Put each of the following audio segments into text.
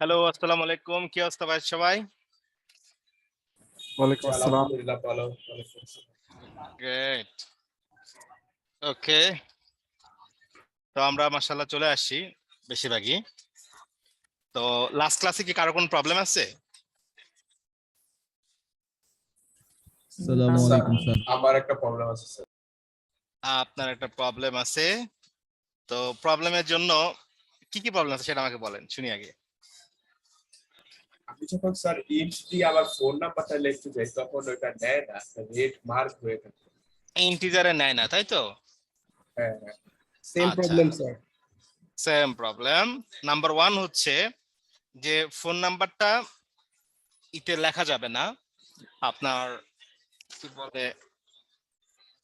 Hello, আসসালামু আলাইকুম। কি অবস্থা ভাই সবাই? ওয়ালাইকুম আসসালাম। আলহামদুলিল্লাহ ভালো। গ্রেট। ওকে। তো আমরা মাশাআল্লাহ চলে আসছি বেশিরভাগই। তো লাস্ট ক্লাসে কি কারো কোনো প্রবলেম আছে? আসসালামু স্যার, আলাইকুম স্যার। আমার একটা প্রবলেম আছে স্যার। আপনার একটা প্রবলেম আছে। তো প্রবলেমের জন্য কি প্রবলেম আছে সেটা আমাকে বলেন, শুনি আগে। আমি যখন স্যার ইন্ট দিয়ে আমার ফোন নাম্বারটা লিখতে যাই তখন ওটা নেয় না, রেড মার্ক হয়ে থাকে। ইন্টিজারে নেয় না, তাই তো? হ্যাঁ হ্যাঁ, সেম আচ্ছা, problem sir. Same problem. Number 1 হচ্ছে যে ফোন নাম্বারটা ইতে লেখা যাবে না। আপনার কি বলে,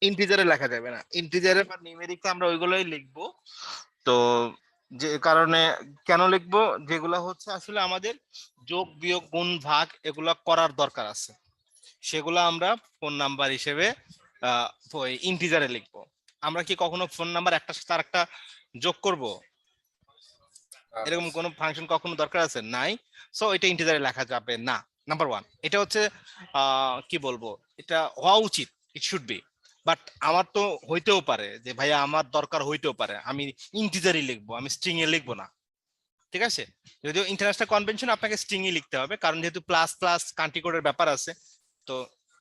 ইন্টিজারে লেখা যাবে না। ইন্টিজারে বা নিউমেরিকে আমরা ওইগুলোই লিখবো। তো যে কারণে কেন লিখবো, যেগুলো হচ্ছে আসলে আমাদের যোগ বিয়োগ গুণ ভাগ এগুলা করার দরকার আছে, সেগুলো আমরা ফোন নাম্বার হিসেবে ইন্টিজারে লিখবো। আমরা কি কখনো ফোন নাম্বার একটা সাথে আরেকটা যোগ করব? এরকম কোনো ফাংশন কখনো দরকার আছে? নাই। সো এটা ইন্টিজারে লেখা যাবে না। নাম্বার 1 এটা হচ্ছে কি বলবো, এটা হওয়া উচিত, ইট শুড বি। বাট আমার তো হইতেও পারে যে ভাইয়া আমার দরকার হইতেও পারে আমি ইন্টিজারই লিখবো, আমি স্ট্রিং এ লিখবো না। ঠিক আছে, যদিও ইন্টারন্যাশনাল কনভেনশন আপনাকে স্ট্রিং এ লিখতে হবে, কারণ যেহেতু প্লাস প্লাস কান্ট্রি কোডের ব্যাপার আছে, তো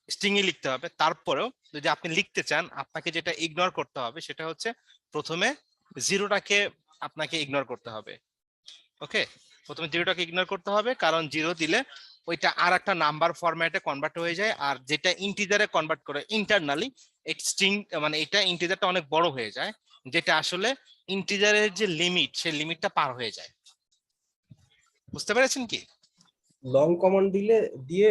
স্ট্রিং এ লিখতে হবে। তারপরেও যদি আপনি লিখতে চান, আপনাকে যেটা ইগনোর করতে হবে সেটা হচ্ছে প্রথমে জিরোটাকে আপনাকে ইগনোর করতে হবে। ওকে, প্রথমে জিরোটাকে ইগনোর করতে হবে, কারণ জিরো দিলে ওইটা আর একটা নাম্বার ফরম্যাটে কনভার্ট হয়ে যায়, আর যেটা ইন্টিজারে কনভার্ট করে ইন্টারনালি স্ট্রিং, মানে এটা ইন্টিজারটা অনেক বড় হয়ে যায়, যেটা আসলে ইন্টিজারের যে লিমিট সেই লিমিটটা পার হয়ে যায়। বুঝতে পেরেছেন কি? লং কমান্ড দিয়ে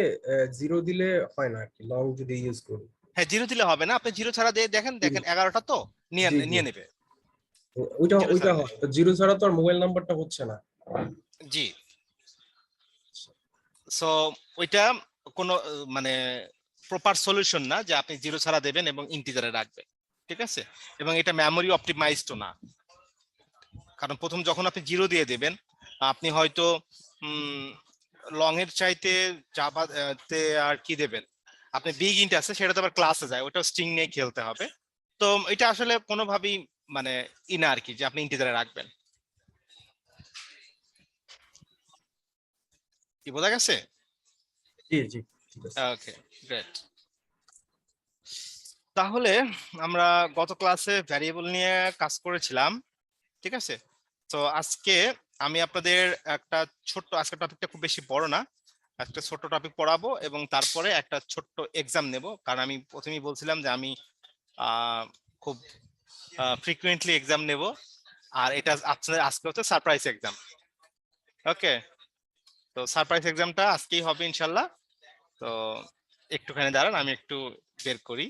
জিরো দিলে হয় না আর কি, লং যদি ইউজ করি। হ্যাঁ, জিরো দিলে হবে না, আপনি জিরো ছাড়া দিয়ে দেখেন, দেখেন 11টা তো নিয়ে জি জি, নিয়ে নেবে। ওইটা জিরো ওইটা ছাড়া হয়, নেবে। তো জিরো ছাড়া তো আর মোবাইল নাম্বারটা হচ্ছে না। জি। সো ওইটা কোনো মানে প্রপার সলিউশন না যে আপনি জিরো ছাড়া দেবেন এবং ইন্টিজারে রাখবেন। ঠিক আছে, এবং এটা মেমোরি অপটিমাইজড না, কারণ প্রথম যখন আপনি জিরো দিয়ে দেবেন আপনি হয়তো লং এর চাইতে জাভা তে আর কি দেবেন, আপনি বিগ ইন্ট আছে সেটা তো আবার ক্লাসে যায়, ওটা স্ট্রিং নিয়ে খেলতে হবে। তো এটা আসলে কোনোভাবেই মানে ইনা আর কি যে আপনি ইন্টিজারে রাখবেন। কি বোঝা গেছে? জি জি, ঠিক আছে। ওকে, গ্রেট। তাহলে আমরা গত ক্লাসে ভ্যারিয়েবল নিয়ে কাজ করেছিলাম, ঠিক আছে? তো আজকে আমি আপনাদের একটা ছোট্ট, আজকের টপিকটা খুব বেশি বড় না, একটা ছোট্ট টপিক পড়াবো এবং তারপরে একটা ছোট্ট এক্সাম নেব, কারণ আমি প্রথমেই বলছিলাম যে আমি খুব ফ্রিকুয়েন্টলি এক্সাম নেব, আর এটা আপনাদের আজকে হচ্ছে সারপ্রাইজ এক্সাম। ওকে, তো সারপ্রাইজ এক্সামটা আজকেই হবে ইনশাল্লাহ। তো একটুখানি দাঁড়ান, আমি একটু বের করি।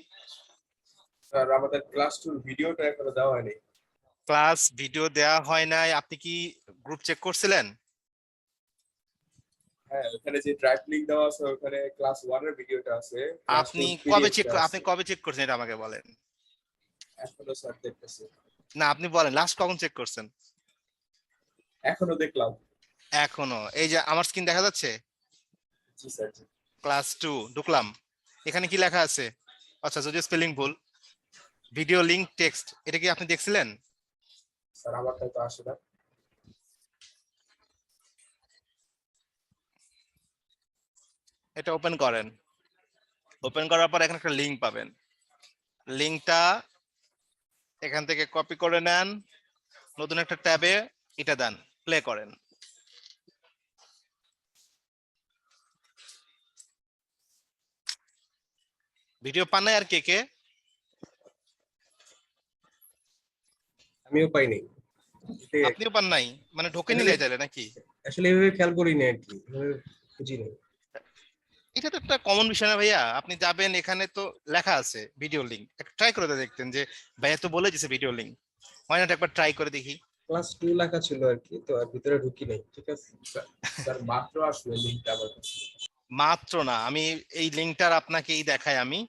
স্যার আমাদের ক্লাস 2 ভিডিওটা এখনো দেওয়া হয়নি। ক্লাস ভিডিও দেওয়া হয় নাই? আপনি কি গ্রুপ চেক করছিলেন? হ্যাঁ, ওখানে যে ড্রাইভ লিংক দেওয়া আছে ওখানে ক্লাস 1 এর ভিডিওটা আছে, ক্লাস 2 আপনি এর কবে পিডিএফটা আপনি আছে। কবে চেক করছেন এটা আমাকে বলেন। এখনো স্যার দেখতেছি। না, আপনি বলেন লাস্ট কখন চেক করছেন। এখনো দেখলাম। এখনো? এই যে আমার স্ক্রিন দেখা যাচ্ছে, জি স্যার জি। ক্লাস 2 ঢুকলাম, এখানে কি লেখা আছে? আচ্ছা, যদি স্পেলিং ভুল, ভিডিও লিংক টেক্সট, এটা কি আপনি দেখছিলেন? স্যার আমারটা তো আসে না। এটা ওপেন করেন, ওপেন করার পর এখানে একটা লিংক পাবেন, লিংকটা এখান থেকে কপি করে নেন, নতুন একটা ট্যাবে এটা দেন, প্লে করেন। ভিডিও পান নাই আর কে কে? আমিও পাইনি। আপনিও পান নাই, মানে ঢোকেনি আসলে- নাই তাহলে নাকি? আসলে এভাবে খেয়াল করিনি আর কি, এভাবে বুঝিনি। এটা তো একটা কমন বিষয় না ভাইয়া, আপনি যাবেন এখানে তো লেখা আছে ভিডিও লিংক, ট্রাই করে দেখতেন যে ভাইয়া তো বলে দিয়েছে ভিডিও লিংক, হয় না একবার ট্রাই করে দেখি। ক্লাস 2 লেখা ছিল আর কি, তো আর ভিতরে ঢুকি নাই। ঠিক আছে, স্যার মাত্র আসলে লিঙ্কটা আমার কাছে। মাত্র না, আমি এই লিঙ্কটার আপনাকে এই দেখাই, আমি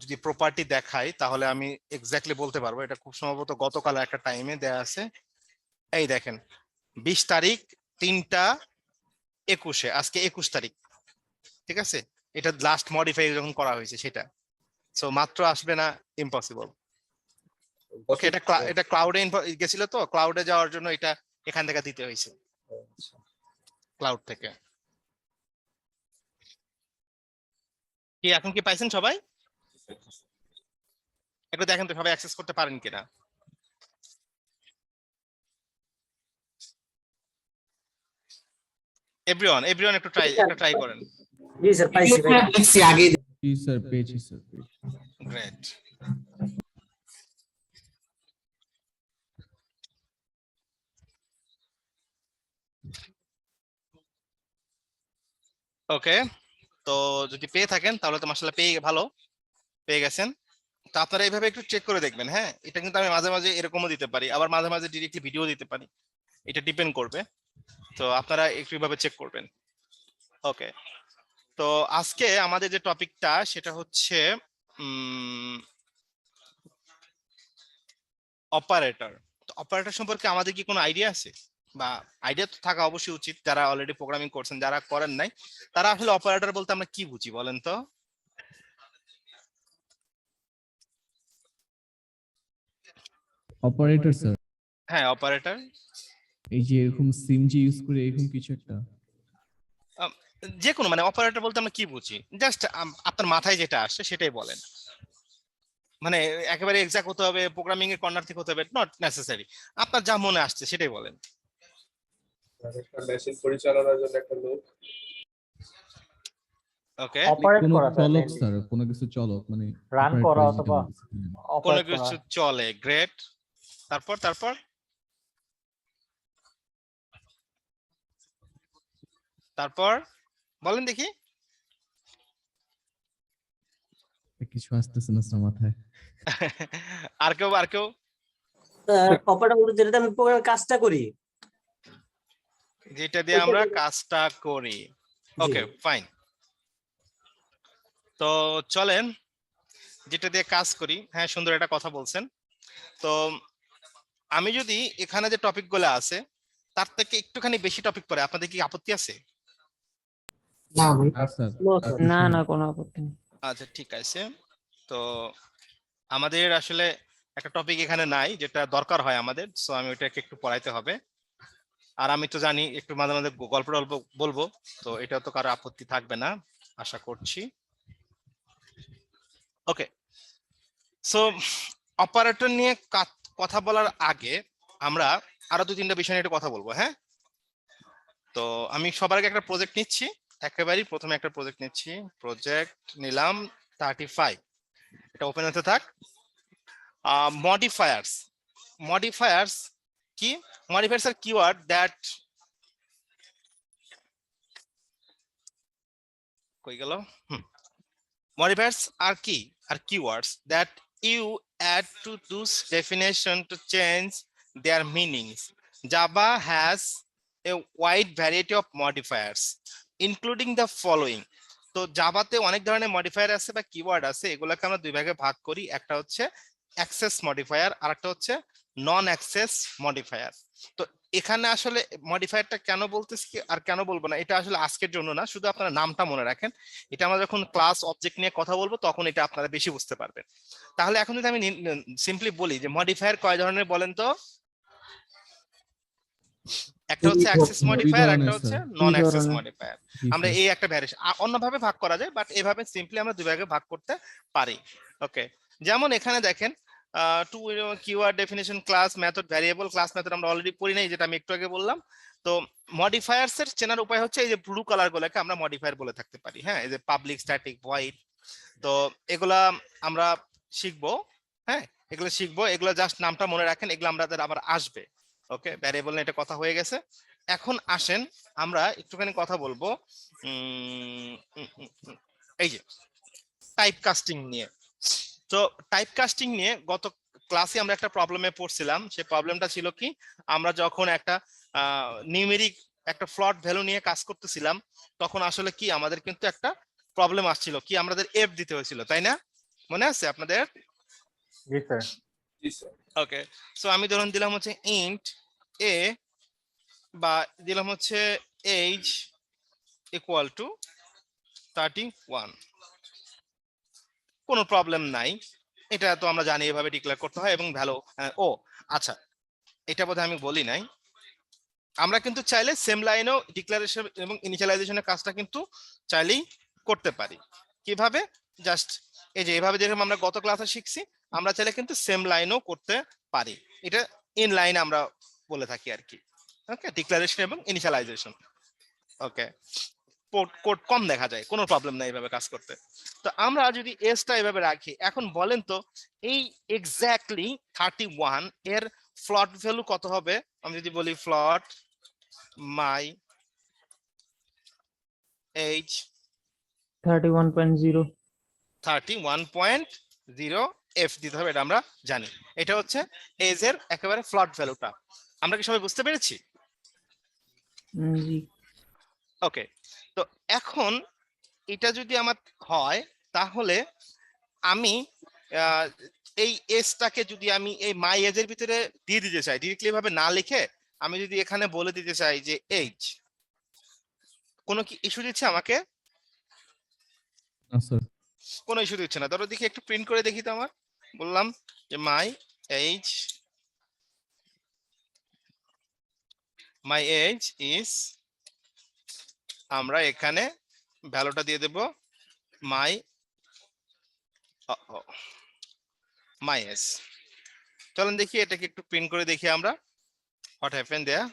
যদি প্রপার্টি দেখাই তাহলে আমি এক্স্যাক্টলি বলতে পারবো। এটা খুব সম্ভবত গতকাল একটা টাইমে দেয়া আছে। এই দেখেন 20 তারিখ 3টা 21, আজকে 21 তারিখ, ঠিক আছে? এটা লাস্ট মডিফাই যখন করা হয়েছে সেটা, সো মাত্র আসবে না, ইম্পসিবল। ওকে, এটা ক্লাউডে গেছিল, তো ক্লাউডে যাওয়ার জন্য এটা এখান থেকে দিতে হয়েছে, ক্লাউড থেকে। কি এখন কি পাইছেন সবাই? একটু দেখেন তো সবাই অ্যাক্সেস করতে পারেন কিনা। এভরিওয়ান একটু ট্রাই করেন। জি স্যার, পাইছি দেখছি আগে। জি স্যার, পেয়েছি স্যার। গ্রেট। ওকে, তো যদি পেয়ে থাকেন তাহলে তো মাশাআল্লাহ পেয়ে গেছেন। তো আপনারা এইভাবে একটু চেক করে দেখবেন। হ্যাঁ, এটা কিন্তু আমি মাঝে মাঝে এরকমও দিতে পারি, আবার মাঝে মাঝে ডিরেক্টলি ভিডিও দিতে পারি, এটা ডিপেন্ড করবে। তো আপনারা একটু এইভাবে চেক করবেন। ওকে, তো আজকে আমাদের যে টপিকটা সেটা হচ্ছে অপারেটর। তো অপারেটর সম্পর্কে আমাদের কি কোনো আইডিয়া আছে? বা আইডিয়া তো থাকা অবশ্যই উচিত, যারা অলরেডি প্রোগ্রামিং করছেন, যারা করেন নাই তারা আসলে অপারেটর বলতে আমরা কি বুঝি বলেন তো? অপারেটর স্যার, হ্যাঁ, অপারেটর এই যে এরকম সিম যে ইউজ করে এরকম কিছু একটা। যে কোনো, মানে অপারেটর বলতে আমরা কি বুঝি, জাস্ট আপনার মাথায় যেটা আসছে সেটাই বলেন। মানে একেবারে এক্সাক্ট হতে হবে, প্রোগ্রামিং এর কর্নার থেকে হতে হবে, নট নেসেসারি, আপনার যা মনে আসছে সেটাই বলেন। একটা মেশিন পরিচালনার জন্য একটা লোক। ওকে, অপারেট কোনো করা চলক স্যার, কোনো কিছু চলক, মানে রান operate করা করে যেটা অথবা বলতেছি। কোনো অপারেট করা। কিছু চলে, গ্রেট। তারপর তারপর তারপর বলেন দেখি। কিছু আসতেছে না স্যার মাথায়। আর কেউ অপারেট বলতে যেটাতে আমি প্রোগ্রামের কাজটা করি। যেটা দিয়ে আমরা কাজটা করি। ওকে, ফাইন। তো চলেন যেটা দিয়ে কাজ করি। হ্যাঁ, সুন্দর একটা কথা বলছেন। তো আমি যদি এখানে যে টপিক গুলো আছে তার থেকে একটুখানি বেশি টপিক পড়ে, আপনাদের কি আপত্তি আছে? না ভাই। আর স্যার না না, কোনো আপত্তি নেই। আচ্ছা, ঠিক আছে। তো আমাদের আসলে একটা টপিক এখানে নাই যেটা দরকার হয় আমাদের, সো আমি ওইটাকে একটু পড়াইতে হবে। আর আমি তো জানি একটু মাঝে মাঝে গল্প বলবো, তো এটা তো কারো আপত্তি থাকবে না আশা করছি। ওকে, সো অপারেটর নিয়ে কথা বলার আগে আমরা আরো 2-3টা বিষয় নিয়ে একটু কথা বলবো। হ্যাঁ, তো আমি সবার আগে একটা প্রজেক্ট নিচ্ছি, একেবারেই প্রথমে একটা প্রজেক্ট নিচ্ছি। প্রজেক্ট নিলাম 35, এটা ওপেন হতে থাক। মডিফায়ার্স কি? মডিফায়ার্স আর কিওয়ার্ড দ্যাট, কই গেল? Modifiers are key are keywords that you add to those definition to change their meanings. Java has a wide variety of modifiers, including the following. তো জাভাতে অনেক ধরনের modifier আছে বা keyword আছে, এগুলোকে আমরা দুই ভাগে ভাগ করি। একটা হচ্ছে অ্যাক্সেস মডিফায়ার আর একটা হচ্ছে নন অ্যাক্সেস মডিফায়ার। তো এখানে আসলে মডিফায়ারটা কেন বলতেছি আর কেন বলবো না, এটা আসলে আজকের জন্য না, শুধু আপনারা নামটা মনে রাখেন। এটা আমরা যখন ক্লাস অবজেক্ট নিয়ে কথা বলবো তখন এটা আপনারা বেশি বুঝতে পারবেন। তাহলে এখন যদি আমি সিম্পলি বলি যে মডিফায়ার কয় ধরনের বলেন তো? একটা হচ্ছে অ্যাক্সেস মডিফায়ার, একটা হচ্ছে নন অ্যাক্সেস মডিফায়ার। আমরা এই একটা ভ্যারিয়েশন অন্যভাবে ভাগ করা যায়, বাট এভাবে সিম্পলি আমরা দুই ভাগে ভাগ করতে পারি। ওকে, যেমন এখানে দেখেন two keyword definition class method variable. Class method আমরা অলরেডি পড়ি নাই, যেটা আমি একটু আগে বললাম। তো মডিফায়ার্স এর চেনার উপায় হচ্ছে এই যে ব্লু কালার গুলোকে আমরা মডিফায়ার বলে থাকতে পারি। হ্যাঁ, এই যে পাবলিক, স্ট্যাটিক, ভয়েড, তো এগুলা আমরা শিখবো, হ্যাঁ এগুলো শিখবো, এগুলো জাস্ট নামটা মনে রাখেন, এগুলো আমাদের আবার আসবে। ওকে, ভ্যারিয়েবল নিয়ে এটা কথা হয়ে গেছে। এখন আসেন আমরা একটুখানি কথা বলবো এই যে টাইপ কাস্টিং নিয়ে। তো টাইপ কাস্টিং নিয়ে গত ক্লাসে আমরা একটা প্রবলেমে পড়ছিলাম। সেই প্রবলেমটা ছিল কি, আমরা যখন একটা নিউমেরিক একটা ফ্লট ভ্যালু নিয়ে কাজ করতেছিলাম, তখন আসলে কি আমাদের কিন্তু একটা প্রবলেম আসছিল কি, আমাদের এফ দিতে হয়েছিল, তাই না? মনে আছে আপনাদের? জি স্যার। জি স্যার। ওকে, সো আমি ধরুন দিলাম হচ্ছে ইন্ট এ, বা দিলাম হচ্ছে এজ ইকুয়াল টু 31, কোনো প্রবলেম নাই। এটা তো আমরা জানি এভাবে ডিক্লেয়ার করতে হয় এবং ভ্যালু। ও আচ্ছা, এটা বোধহয় আমি বলি নাই, আমরা কিন্তু চাইলে সেম লাইনেও ডিক্লারেশন এবং ইনিশিয়ালাইজেশনের কাজটা কিন্তু চাইলেই করতে পারি। কিভাবে? জাস্ট এই যে এভাবে, যেরকম আমরা গত ক্লাসে শিখছি, আমরা চাইলে কিন্তু সেম লাইনও করতে পারি। এটা ইন লাইন আমরা বলে থাকি আর কি। ওকে, ডিক্লারেশন এবং ইনিশিয়ালাইজেশন। ওকে, কোড কম দেখা যায়, কোনো প্রবলেম নাই এভাবে কাজ করতে। তো আমরা যদি এসটা এভাবে রাখি, এখন বলেন তো এই এক্স্যাক্টলি 31 এর ফ্লট ভ্যালু কত হবে? আমি যদি বলি ফ্লট মাই এজ 31.0 31.0 এফ দিতে হবে, এটা আমরা জানি। এটা হচ্ছে এজ এর একেবারে ফ্লট ভ্যালুটা। আমরা কি সবাই বুঝতে পেরেছি? জি। ওকে, তো এখন এটা যদি আমার হয়, তাহলে আমি এই এজটাকে যদি আমি এই মাই এজ এর ভিতরে দিয়ে দিতে চাই, ডিরেক্টলি ভাবে না লিখে আমি যদি এখানে বলে দিতে চাই যে এজ, কোনো কি ইস্যু দিচ্ছে আমাকে? না স্যার। কোনো ইস্যু দিচ্ছে না। ধরো দেখি একটু প্রিন্ট করে দেখি তো, আমার বললাম যে মাই এজ ইজ, আমরা এখানে ভ্যালুটা দিয়ে দেব মাই এজ। চলেন দেখি এটাকে একটু প্রিন্ট করে দেখি আমরা, হোয়াট হ্যাপেন দেয়ার।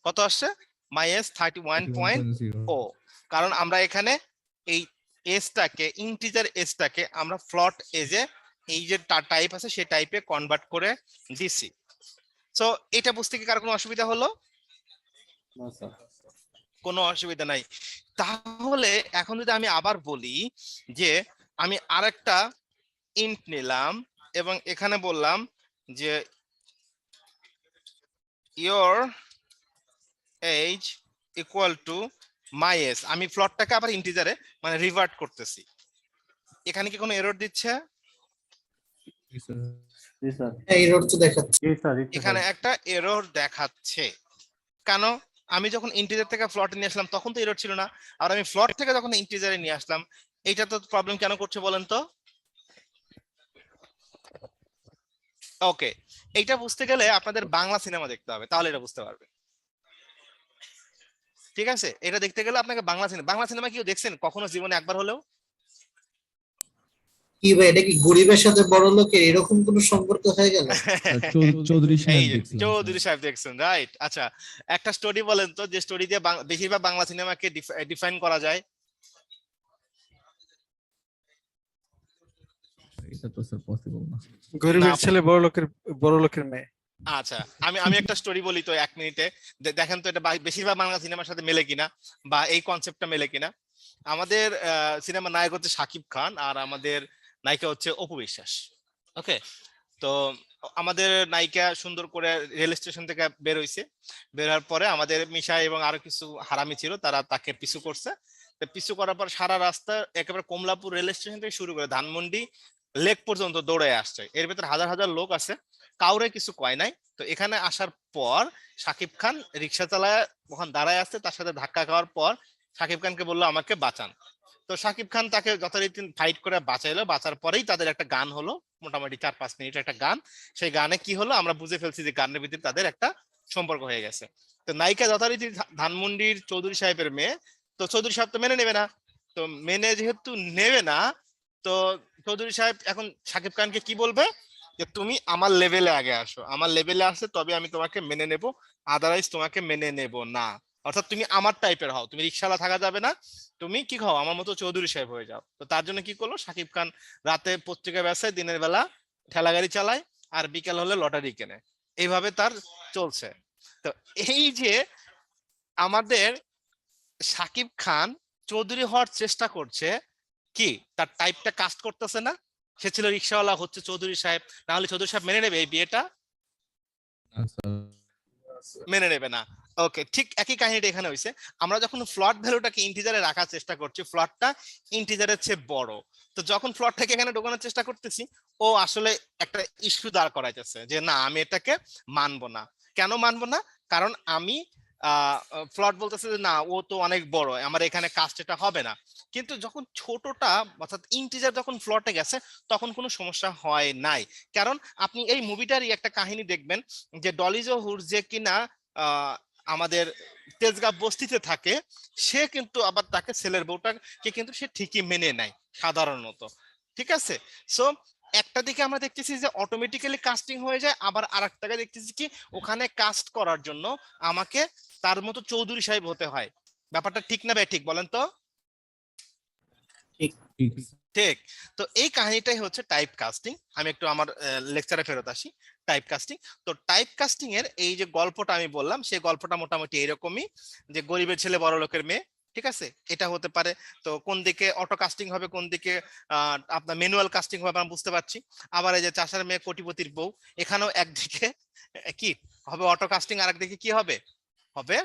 কত আসছে? মাই এজ 31.0, কারণ আমরা এখানে এই এজটাকে, ইন্টিজার এজটাকে আমরা ফ্লট এজে এই যে টাইপ আছে সেই টাইপে কনভার্ট করে দিছি। সো এটা বুঝতে কি কার কোনো অসুবিধা হলো? কোনো অসুবিধা নাই। তাহলে এখন যদি আমি আবার বলি যে আমি আরেকটা ইন্ট নিলাম এবং এখানে বললাম যে your age equal to my age, আমি ফ্লটটাকে আবার ইন্টিজারে মানে রিভার্ট করতেছি, এখানে কি কোনো এরর দিচ্ছে? জি স্যার। এরর তো দেখাচ্ছে। জি স্যার। এখানে একটা এরর দেখাচ্ছে। কেন? আমি যখন ইন্টিজার থেকে ফ্লটে নিয়ে আসলাম তখন তো এরর ছিল না, আর আমি ফ্লট থেকে যখন ইন্টিজারে নিয়ে আসলাম, এটা তো প্রবলেম কেন করছে বলেন তো? ওকে, এইটা বুঝতে গেলে আপনাদের বাংলা সিনেমা দেখতে হবে, তাহলে এটা বুঝতে পারবে। ঠিক আছে, এটা দেখতে গেলে আপনাকে বাংলা সিনেমা কি দেখছেন কখনো জীবনে একবার হলেও? কি ভাই, এটা কি গরিবের সাথে বড় লোকের এরকম কোন সম্পর্ক হয়ে গেল? চৌধুরী এই সাহেব যে দেখছিলাম চৌধুরী সাহেব দেখছেন, রাইট। আচ্ছা, একটা স্টোরি বলেন তো, যে স্টোরি দিয়ে বেশিরভাগ বাংলা সিনেমাকে ডিফাইন করা যায়। এটা তো স্যার পসিবল না। গরিবের না। ছেলে বড় লোকের মেয়ে। আচ্ছা, আমি একটা স্টোরি বলি তো 1 মিনিটে, দেখেন তো এটা বেশিরভাগ বাংলা সিনেমার সাথে মেলে কিনা, বা এই কনসেপ্টটা মেলে কিনা। আমাদের সিনেমার নায়ক হচ্ছে শাকিব খান, আর আমাদের নায়িকা হচ্ছে অপু বিশ্বাস। ওকে, তো আমাদের নায়িকা সুন্দর করে রেল স্টেশন থেকে বের হইছে, বের হওয়ার পরে আমাদের মিশা এবং আরো কিছু হারামি ছিল, তারা তাকে পিছু করছে। তো পিছু করার পর সারা রাস্তা একেবারে কমলাপুর রেল স্টেশন থেকে শুরু করে ধানমন্ডি লেক পর্যন্ত দৌড়ে আসছে, এর ভিতরে হাজার হাজার লোক আছে, কাউরে কিছু কয় নাই। তো এখানে আসার পর শাকিব খান রিক্সা চালায় ওখানে দাঁড়ায় আসছে, তার সাথে ধাক্কা খাওয়ার পর শাকিব খানকে বললো আমাকে বাঁচান। তো শাকিব খান তাকে যথারীতি ফাইট করে বাঁচাইলো, বাঁচার পরেই তাদের একটা গান হলো, মোটামুটি 4-5 মিনিট একটা গান। সেই গানে কি হলো আমরা বুঝে ফেলছি যে গানের ভিতরে তাদের একটা সম্পর্ক হয়ে গেছে। তো নায়িকা যথারীতি ধানমন্ডির চৌধুরী সাহেবের মেয়ে, তো চৌধুরী সাহেব তো মেনে নেবে না। তো মেনে যেহেতু নেবে না, তো চৌধুরী সাহেব এখন শাকিব খানকে কি বলবে, যে তুমি আমার লেভেলে আগে আসো, আমার লেভেলে আসে তবে আমি তোমাকে মেনে নেব, আদারওয়াইজ তোমাকে মেনে নেব না। অর্থাৎ তুমি আমার টাইপের হও, তুমি রিক্সাওয়ালা থাকা যাবে না, তুমি কি হও আমার মতো চৌধুরী সাহেব হয়ে যাও। তো তার জন্য কি করলো শাকিব খান, রাতে পত্রিকা বেচায়, দিনের বেলা ঠেলা গাড়ি চালায়, আর বিকেল হলে লটারি কেনে, এইভাবে তার চলছে। তো এই যে আমাদের শাকিব খান চৌধুরী হওয়ার চেষ্টা করছে, কি তার টাইপটা কাস্ট করতেছে না? সে ছিল রিক্সাওয়ালা, হচ্ছে চৌধুরী সাহেব, না হলে চৌধুরী সাহেব মেনে নেবে এই বিয়েটা? মেনে নেবে না। ওকে, ঠিক একই কাহিনীটা এখানে হয়েছে। আমরা যখন ফ্লট ভ্যালুটাকে ইন্টিজারে রাখার চেষ্টা করছি, ফ্লটটা ইন্টিজারের চেয়ে বড়, তো যখন ফ্লটটাকে এখানে ঢোকানোর চেষ্টা করতেছি, ও আসলে একটা ইস্যু দাঁড় করাইতেছে যে না আমি এটাকে মানবো না। কেন মানবো না? কারণ আমি ফ্লট বলতেছে যে না ও তো অনেক বড়, আমার এখানে কাস্ট এটা হবে না। কিন্তু যখন ছোটটা অর্থাৎ ইন্টিজার যখন ফ্লটে গেছে তখন কোনো সমস্যা হয় নাই। কারণ আপনি এই মুভিটারই একটা কাহিনী দেখবেন যে ডলিজো হুর যে কিনা আমাদের তেজগাঁ বস্তিতে থাকে, সে কিন্তু আবার তাকে ছেলের বউটাকে কিন্তু সে ঠিকই মেনে নেয় সাধারণত। ঠিক আছে, সো একটা দিকে আমরা দেখতেছি যে অটোমেটিক্যালি কাস্টিং হয়ে যায়, আবার আরেকটাকে দেখতেছি কি ওখানে কাস্ট করার জন্য আমাকে তার মতো চৌধুরী সাহেব হতে হয়। ব্যাপারটা ঠিক না ভাই, ঠিক বলেন তো? ঠিক। তো এই কাহিনীটাই হচ্ছে টাইপ কাস্টিং। আমি একটু আমার লেকচারে ফেরত আসি। টাইপ কাস্টিং, তো টাইপ কাস্টিং এর এই যে গল্পটা আমি বললাম, সেই গল্পটা মোটামুটি এরকমই যে গরিবের ছেলে বড় লোকের মেয়ে, ঠিক আছে, এটা হতে পারে। তো কোন দিকে অটো কাস্টিং হবে, কোন দিকে আপনার ম্যানুয়াল কাস্টিং হবে আমরা বুঝতে পারছি। আবার এই যে চাষার মেয়ে কোটিপতির বউ, এখানেও একদিকে কি হবে অটো কাস্টিং, আর একদিকে কি হবে, হবে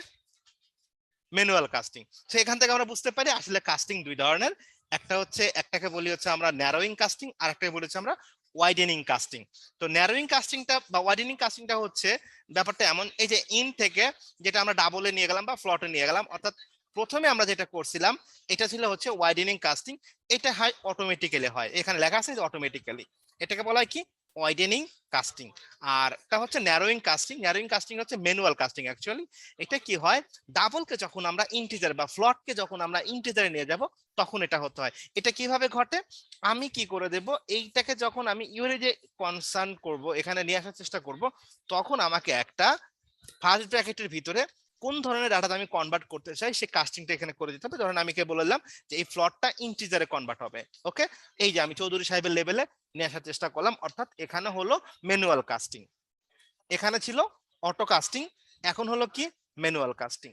ম্যানুয়াল কাস্টিং। তো এখান থেকে আমরা বুঝতে পারি আসলে কাস্টিং দুই ধরনের। একটা হচ্ছে, একটাকে বলি হচ্ছে আমরা ন্যারোইং কাস্টিং, আর একটাকে বলি হচ্ছে আমরা ওয়াইডেনিং কাস্টিং। তো ন্যারোইং কাস্টিংটা বা ওয়াইডেনিং কাস্টিংটা হচ্ছে ব্যাপারটা এমন, এই যে ইন থেকে যেটা আমরা ডাবলে নিয়ে গেলাম বা ফ্লটে নিয়ে গেলাম, অর্থাৎ প্রথমে আমরা যেটা করছিলাম এটা ছিল হচ্ছে ওয়াইডেনিং কাস্টিং, এটা হয় অটোমেটিক্যালি হয়, এখানে লেখা আছে যে অটোমেটিক্যালি, এটাকে বলা হয় কি ওয়াইডেনিং কাস্টিং। আর এটা হচ্ছে ন্যারোইং কাস্টিং। ন্যারোইং কাস্টিং হচ্ছে ম্যানুয়াল কাস্টিং অ্যাকচুয়ালি। এটা কি হয়, ডাবলকে যখন আমরা ইন্টিজার বা ফ্লটকে যখন আমরা ইন্টিজারে নিয়ে যাব তখন এটা হতে হয়। এটা কিভাবে ঘটে, আমি কি করে দেব, এইটাকে যখন আমি ইউরেজে কনসার্ন করব, এখানে নিয়ে আসার চেষ্টা করব, তখন আমাকে একটা ফার্স্ট ব্র্যাকেটের ভিতরে কোন ধরনের ডাটা আমি কনভার্ট করতে চাই সেই কাস্টিংটা এখানে করে দিতে হবে। ধরেন আমি কে বললাম যে এই ফ্লটটা ইন্টিজারে কনভার্ট হবে, ওকে, এই যে আমি চৌধুরী সাহেবের লেভেলে নিয়ে আসার চেষ্টা করলাম, অর্থাৎ এখানে হলো ম্যানুয়াল কাস্টিং, এখানে ছিল অটো কাস্টিং, এখন হলো কি ম্যানুয়াল কাস্টিং।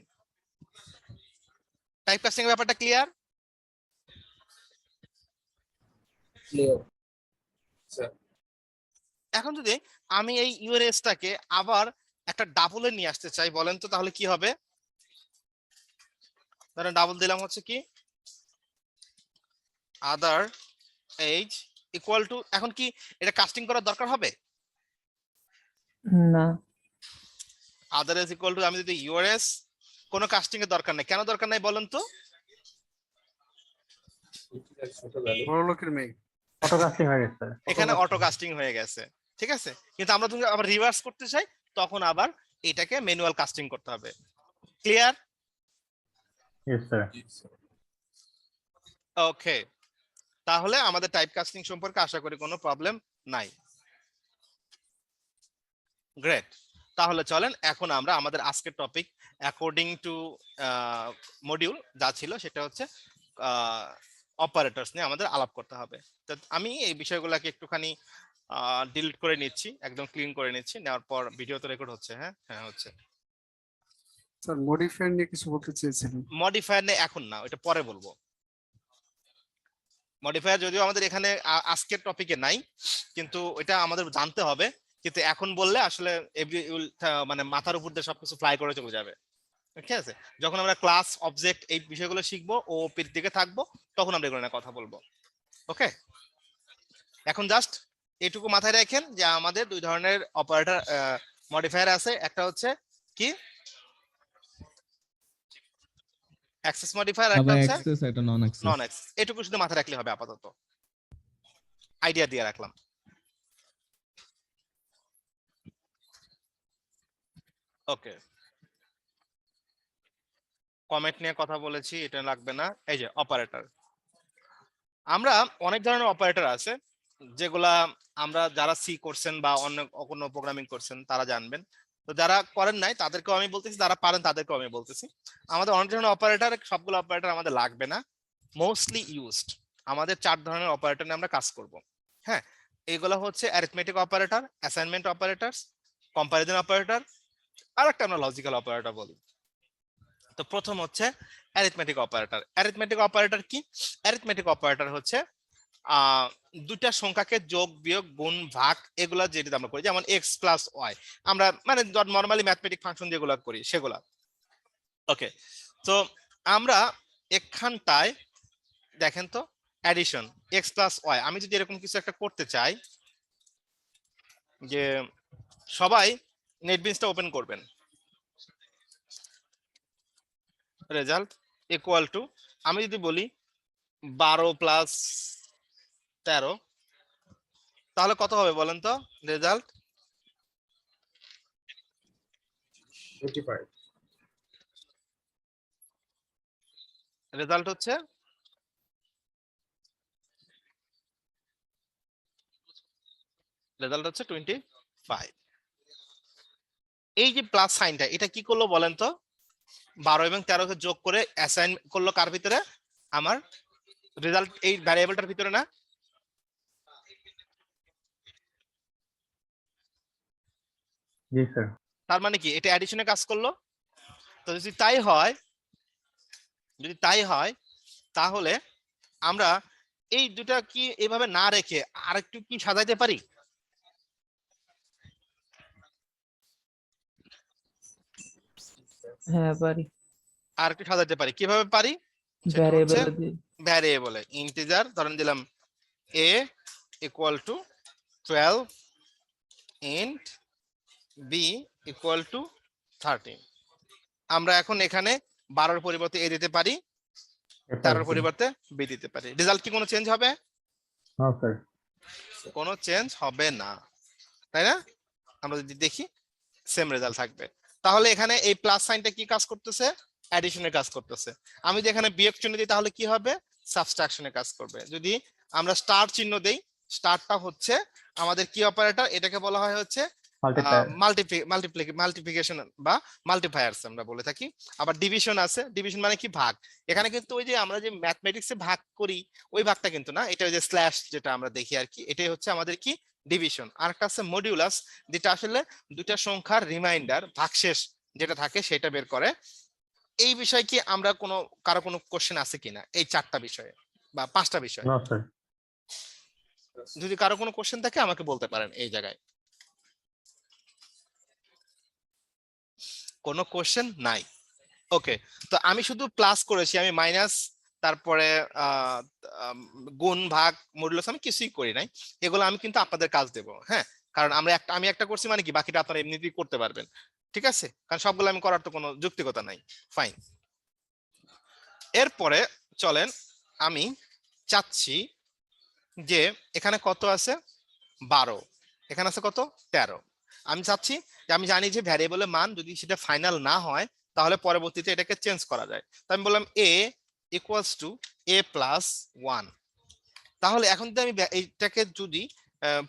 টাইপ কাস্টিং ব্যাপারটা ক্লিয়ার? ক্লিয়ার। এখন যদি আমি এই ইউএনএসটাকে আবার একটা ডাবলে নিয়ে আসতে চাই, বলেন তো তাহলে কি হবে? ধরেন ডাবল দিলাম হচ্ছে কি আদার এজ ইকুয়াল টু, এখন কি এটা কাস্টিং করার দরকার হবে? না। আদার এজ ইকুয়াল টু, আমি যদি ইউআরএস, কোনো কাস্টিং এর দরকার নাই। কেন দরকার নাই বলেন তো? বড় লোকের মেয়ে। অটো কাস্টিং হয়ে গেছে। এখানে অটো কাস্টিং হয়ে গেছে, ঠিক আছে, কিন্তু আমরা যদি আবার রিভার্স করতে চাই তখন আবার এটাকে ম্যানুয়াল কাস্টিং করতে হবে। ক্লিয়ার? Yes sir. ওকে, তাহলে আমাদের টাইপ কাস্টিং সম্পর্কে আশা করি কোনো প্রবলেম নাই। গ্রেট, তাহলে চলেন এখন আমরা আমাদের আজকের টপিক অ্যাকর্ডিং টু মডিউল যা ছিল সেটা হচ্ছে অপারেটরস নিয়ে আমাদের আলাপ করতে হবে। তো আমি এই বিষয়গুলোকে একটুখানি ডিলিট করে নিচ্ছি, একদম ক্লিন করে নিচ্ছি, নেওয়ার পর ভিডিও তো রেকর্ড হচ্ছে। হ্যাঁ হ্যাঁ হচ্ছে। স্যার মডিফায়ার নিয়ে কিছু বলতে চেয়েছিলেন। মডিফায়ার নিয়ে এখন না, ওটা পরে বলবো। মডিফায়ার যদিও আমাদের এখানে আজকের টপিকে নাই, কিন্তু এটা আমাদের জানতে হবে, কিন্তু এখন বললে আসলে মানে মাথার উপর দিয়ে সবকিছু ফ্লাই করে চলে যাবে। ঠিক আছে, যখন আমরা ক্লাস অবজেক্ট এই বিষয়গুলো শিখবো ও পির দিকে থাকবো তখন আমরা এগুলো নিয়ে কথা বলবো। ওকে, এখন জাস্ট এইটুকু মাথায় রাখেন যে আমাদের দুই ধরনের অপারেটর মডিফায়ার আছে, একটা হচ্ছে কি অ্যাক্সেস মডিফায়ার, একটা আবার হচ্ছে অ্যাক্সেস, একটা নন অ্যাক্সেস। নন অ্যাক্সেস। এটুকু শুধু মাথায় রাখলে হবে, আপাতত আইডিয়া দিয়ে রাখলাম। ওকে, কমেন্ট নিয়ে কথা বলেছি, এটা লাগবে না। এই যে অপারেটর, আমরা অনেক ধরনের অপারেটর আছে যেগুলা আমরা যারা সি করছেন বা অন্য কোনো প্রোগ্রামিং করছেন তারা জানবেন। তো যারা করেন নাই তাদেরকেও আমি বলতেছি, যারা পারেন তাদেরকেও আমি বলতেছি, আমাদের অনেক ধরনের অপারেটর, সবগুলো অপারেটর আমাদের লাগবে না, মোস্টলি ইউজড আমাদের 4 ধরনের অপারেটর নিয়ে আমরা কাজ করব। হ্যাঁ, এইগুলো হচ্ছে arithmetic operator, assignment operators, comparison operator, আর একটা আমরা লজিক্যাল অপারেটর বলি। তো প্রথম হচ্ছে অ্যারিথমেটিক অপারেটর। অ্যারিথমেটিক অপারেটর কি? অ্যারিথমেটিক অপারেটর হচ্ছে দুটা সংখ্যাকে যোগ, বিয়োগ, গুণ, ভাগ, এগুলা যেটা আমরা করি, যেমন x প্লাস ওয়াই, আমরা মানে নর্মালি ম্যাথমেটিক ফাংশন যেগুলো করি সেগুলা। ওকে, তো আমরা এখানটায় দেখেন তো অ্যাডিশন x প্লাস ওয়াই, আমি যদি এরকম কিছু একটা করতে চাই, যে সবাই নেটবিনসটা ওপেন করবেন, রেজাল্ট ইকুয়াল টু, আমি যদি বলি 12 প্লাস 13, তাহলে কত হবে বলেন তো রেজাল্ট? 25। রেজাল্ট হচ্ছে রেজাল্ট হচ্ছে 25। এই যে প্লাস সাইনটা, এটা কি করলো বলেন তো? 12 এবং 13 কে যোগ করে অ্যাসাইন করলো কার ভিতরে? আমার রেজাল্ট এই ভ্যারিয়েবলটার ভিতরে না? জি স্যার। তার মানে কি এটা অ্যাডিশনে কাজ করলো? তো যদি তাই হয় তাহলে আমরা এই দুটা কি এভাবে না রেখে আরেকটু কি সাজাইতে পারি? হ্যাঁ পারি। আর একটু সাজাইতে পারি, কিভাবে পারি? ভ্যারিয়েবল দিয়ে। ভ্যারিয়েবলে ইন্টিজার ধরেন দিলাম a equal to 12 int b equal to 13। আমরা এখন এখানে 12 এর পরিবর্তে a দিতে পারি, 13 এর পরিবর্তে b দিতে পারি। রেজাল্ট কি কোনো চেঞ্জ হবে? না স্যার। কোনো চেঞ্জ হবে না, তাই না? আমরা যদি দেখি সেম রেজাল্ট থাকবে। তাহলে এখানে এই প্লাস সাইনটা কি কাজ করতেছে? অ্যাডিশনের কাজ করতেছে। আমি যদি এখানে বিয়োগ চিহ্ন দিই তাহলে কি হবে? সাবট্রাকশনের কাজ করবে। যদি আমরা স্টার চিহ্ন দেই, স্টারটা হচ্ছে আমাদের কি অপারেটর? এটাকে বলা হয় হচ্ছে মাল্টিপ্লিকেশন বা মাল্টিপ্লায়ার্স আমরা বলে থাকি। আবার ডিভিশন আছে, ডিভিশন মানে কি? ভাগ। এখানে কিন্তু ওই যে আমরা যে ম্যাথমেটিক্সে ভাগ করি ওই ভাগটা কিন্তু না, এটা ওই যে স্ল্যাশ যেটা আমরা দেখি আর কি, এটাই হচ্ছে আমাদের কি? ডিভিশন। আর একটা আছে মডিউলাস, যেটা আসলে দুটা সংখ্যার রিমাইন্ডার, ভাগশেষ যেটা থাকে সেটা বের করে। এই বিষয়ে কি আমরা কারো কোনো কোশ্চেন আছে কিনা এই 4টা বিষয়ে বা 5টা বিষয়ে? না স্যার। যদি কারো কোনো কোশ্চেন থাকে আমাকে বলতে পারেন এই জায়গায়। কোনো কোশ্চেন নাই? ওকে, তো আমি শুধু প্লাস করেছি, আমি মাইনাস, তারপরে গুণ, ভাগ, মডুলাস আমি কিছুই করি নাই। এগুলো আমি কিন্তু আপনাদের কাজ দেব। হ্যাঁ, কারণ আমি একটা করছি মানে কি বাকিটা আপনারা এমনিতেই করতে পারবেন, ঠিক আছে? কারণ সবগুলো আমি করার তো কোনো যৌক্তিকতা নাই। ফাইন, এরপরে চলেন, আমি চাচ্ছি যে এখানে কত আছে? 12, এখানে আছে কত? 13। আমি চাচ্ছি যে আমি জানি যে ভ্যারিয়েবলের মান যদি সেটা ফাইনাল না হয় তাহলে পরবর্তীতে এটাকে চেঞ্জ করা যায়। তো আমি বললাম a equals to a plus 1। তাহলে এখন যদি আমি এইটাকে যদি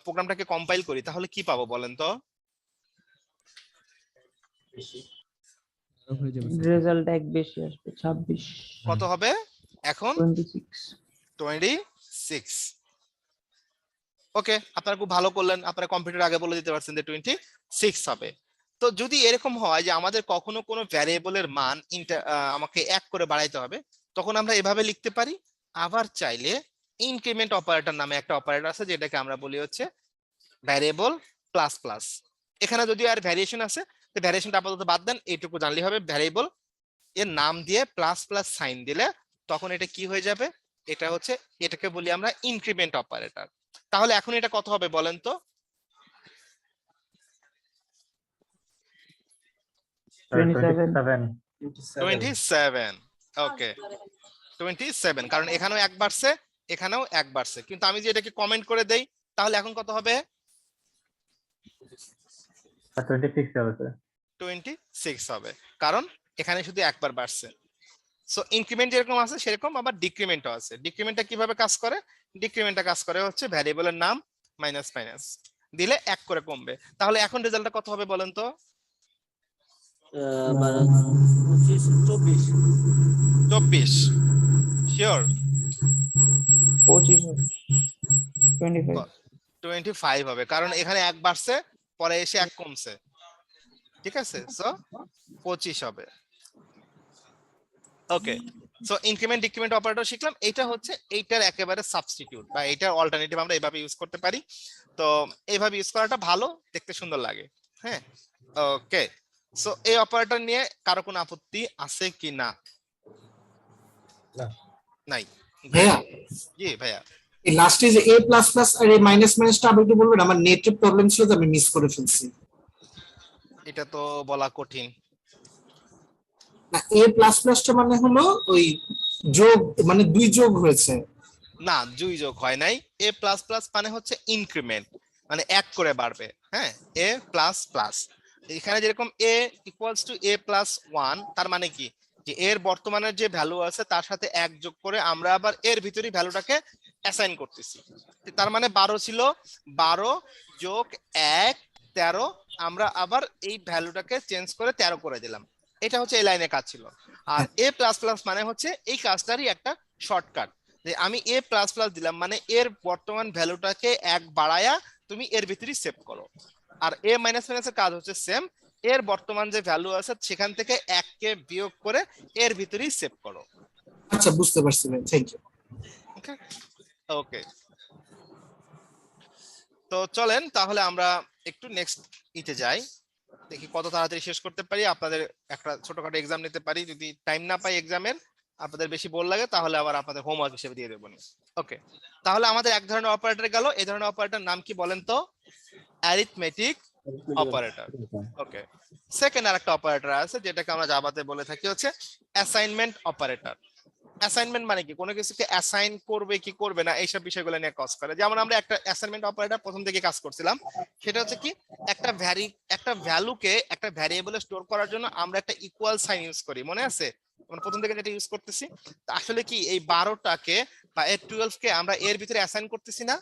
প্রোগ্রামটাকে কম্পাইল করি তাহলে কি পাবো বলেন তো? হয়ে যাবে স্যার। রেজাল্ট এক বেশি আসবে 26। কত হবে এখন? 26। 26। ওকে, আপনারা খুব ভালো করলেন, আপনারা কম্পিউটার আগে বলে দিতে পারছেন যে 26 হবে। তো যদি এরকম হয় যে আমাদের কখনো কোনো ভ্যারিয়েবলের মান আমাকে 1 করে বাড়াইতে হবে, তখন আমরা এভাবে লিখতে পারি। আবার চাইলে ইনক্রিমেন্ট অপারেটর নামে একটা অপারেটর আছে যেটাকে আমরা বলি হচ্ছে ভ্যারিয়েবল প্লাস প্লাস। এখানে যদি আর ভ্যারিয়েশন আছে তো ভ্যারিয়েশনটা আপাতত বাদ দেন, এইটুকু জানলেই হবে। ভ্যারিয়েবল এর নাম দিয়ে প্লাস প্লাস সাইন দিলে তখন এটা কি হয়ে যাবে? এটা হচ্ছে, এটাকে বলি আমরা ইনক্রিমেন্ট অপারেটর। তাহলে এখন এটা কত হবে বলেন তো? 27। ওকে, 27, কারণ এখানেও 1 বাড়ছে, এখানেও 1 বাড়ছে। কিন্তু আমি যে এটাকে কমেন্ট করে দেই তাহলে এখন কত হবে? 26 হবে স্যার। 26 হবে, কারণ এখানে শুধু একবার বাড়ছে। সো ইনক্রিমেন্ট যেরকম আছে সেরকম আবার ডিক্রিমেন্টও আছে। ডিক্রিমেন্টটা কিভাবে কাজ করে? ডিক্রিমেন্টটা কাজ করে হচ্ছে ভ্যারিয়েবলের নাম মাইনাস মাইনাস দিলে 1 করে কমবে। তাহলে এখন রেজাল্টটা কত হবে বলেন তো? 25 24 24 শিওর 25 25 25 হবে, কারণ এখানে এক বাড়ছে পরে এসে এক কমছে, ঠিক আছে, সো 25 হবে। ওকে, সো ইনক্রিমেন্ট ডিক্রিমেন্ট অপারেটর শিখলাম, এটা হচ্ছে এইটার একেবারে সাবস্টিটিউট বা এটার অল্টারনেটিভ আমরা এভাবে ইউজ করতে পারি। তো এইভাবে ইউজ করাটা ভালো, দেখতে সুন্দর লাগে। হ্যাঁ, ওকে, সো এই অপারেটর নিয়ে কারো কোনো আপত্তি আছে কি না? না। নাই। ভাইয়া জি ভাইয়া, এই লাস্টে যে এ প্লাস প্লাস আর এই মাইনাস মাইনাসটা আবার একটু বলবেন, আমার নেটের প্রবলেম ছিল তো আমি মিস করে ফেলছি। এটা তো বলা কঠিন। না, এ প্লাস প্লাসটা মানে হলো ওই যোগ, মানে 2 যোগ হয়েছে। না, দুই যোগ হয় নাই। এ প্লাস প্লাস মানে হচ্ছে ইনক্রিমেন্ট, মানে এক করে বাড়বে। হ্যাঁ, এ প্লাস প্লাস, এখানে যেরকম এ ইকুয়ালস টু এ প্লাস 1, তার মানে কি যে এর বর্তমানের যে ভ্যালু আছে তার সাথে এক যোগ করে আমরা আবার এর ভিতরে ভ্যালুটাকে অ্যাসাইন করতেছি। তার মানে 12 ছিল, 12 যোগ 1 13, আমরা আবার এই ভ্যালুটাকে চেঞ্জ করে 13 করে দিলাম। এটা হচ্ছে এই লাইনে কাজ ছিল। আর এ প্লাস প্লাস মানে হচ্ছে এই কাজটারই একটা শর্টকাট, যে আমি এ প্লাস প্লাস দিলাম মানে এর বর্তমান ভ্যালুটাকে এক বাড়ায়া তুমি এর ভিতরেই সেভ করো। আর এ মাইনাস মাইনাসের কাজ হচ্ছে সেম, এর বর্তমান যে ভ্যালু আছে সেখান থেকে 1 কে বিয়োগ করে এর ভিতরেই সেভ করো। আচ্ছা, বুঝতে পারছি ভাই, থ্যাংক ইউ। ওকে ওকে, তো চলেন তাহলে আমরা একটু নেক্সট ইতে যাই, দেখি কত তাড়াতাড়ি শেষ করতে পারি। আপনাদের একটা ছোটখাটো এক্সাম নিতে পারি, যদি টাইম না পাই এক্সামের, আপনাদের বেশি বোর লাগে তাহলে আবার আপনাদের হোমওয়ার্ক হিসেবে দিয়ে দেবো। ওকে, তাহলে আমাদের এক ধরনের অপারেটর গেল। এই ধরনের অপারেটর নাম কি বলেন তো? Arithmetic operator. ওকে, সেকেন্ড আরেকটা অপারেটর আছে যেটাকে আমরা জাভাতে বলে থাকি হচ্ছে অ্যাসাইনমেন্ট অপারেটর। অ্যাসাইনমেন্ট মানে কি? কোনো কিছুকে অ্যাসাইন করবে কি করবে না এইসব বিষয়গুলো নিয়ে কাজ করে। যেমন আমরা একটা অ্যাসাইনমেন্ট অপারেটর প্রথম থেকে কাজ করছিলাম, সেটা হচ্ছে কি একটা ভ্যালুকে একটা ভ্যারিয়েবলে স্টোর করার জন্য আমরা একটা ইকুয়াল সাইন ইউজ করি, মনে আছে? আমরা প্রথম থেকে যেটা ইউজ করতেছি, আসলে কি এই 12টাকে বা এর 12 কে আমরা এর ভিতরে অ্যাসাইন করতেছি না?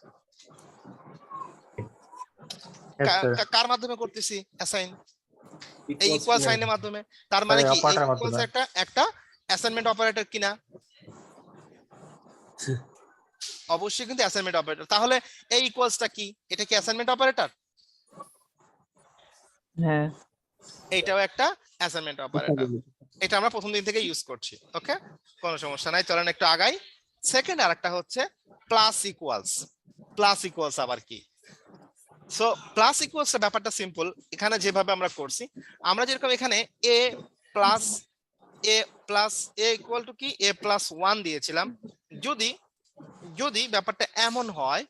কার মাধ্যমে করতেছি অ্যাসাইন? এই ইকুয়াল সাইনের মাধ্যমে। তার মানে কি এই ইকুয়ালস একটা অ্যাসাইনমেন্ট অপারেটর কিনা? অবশ্যই কিন্তু অ্যাসাইনমেন্ট অপারেটর। তাহলে এই ইকুয়ালসটা কি? এটা কি অ্যাসাইনমেন্ট অপারেটর? হ্যাঁ এইটাও একটা অ্যাসাইনমেন্ট অপারেটর। এটা আমরা প্রথম দিন থেকে ইউজ করছি। ওকে, কোনো সমস্যা নাই, চলেন একটু আগাই। সেকেন্ড আরেকটা হচ্ছে প্লাস ইকুয়ালস। প্লাস ইকুয়ালস আবার কি? সো প্লাস ইকুয়ালস এর ব্যাপারটা সিম্পল। এখানে যেভাবে আমরা করছি, আমরা যেরকম এখানে এ প্লাস এ ইকুয়াল টু কি এ প্লাস 1 দিয়েছিলাম, যদি যদি ব্যাপারটা এমন হয়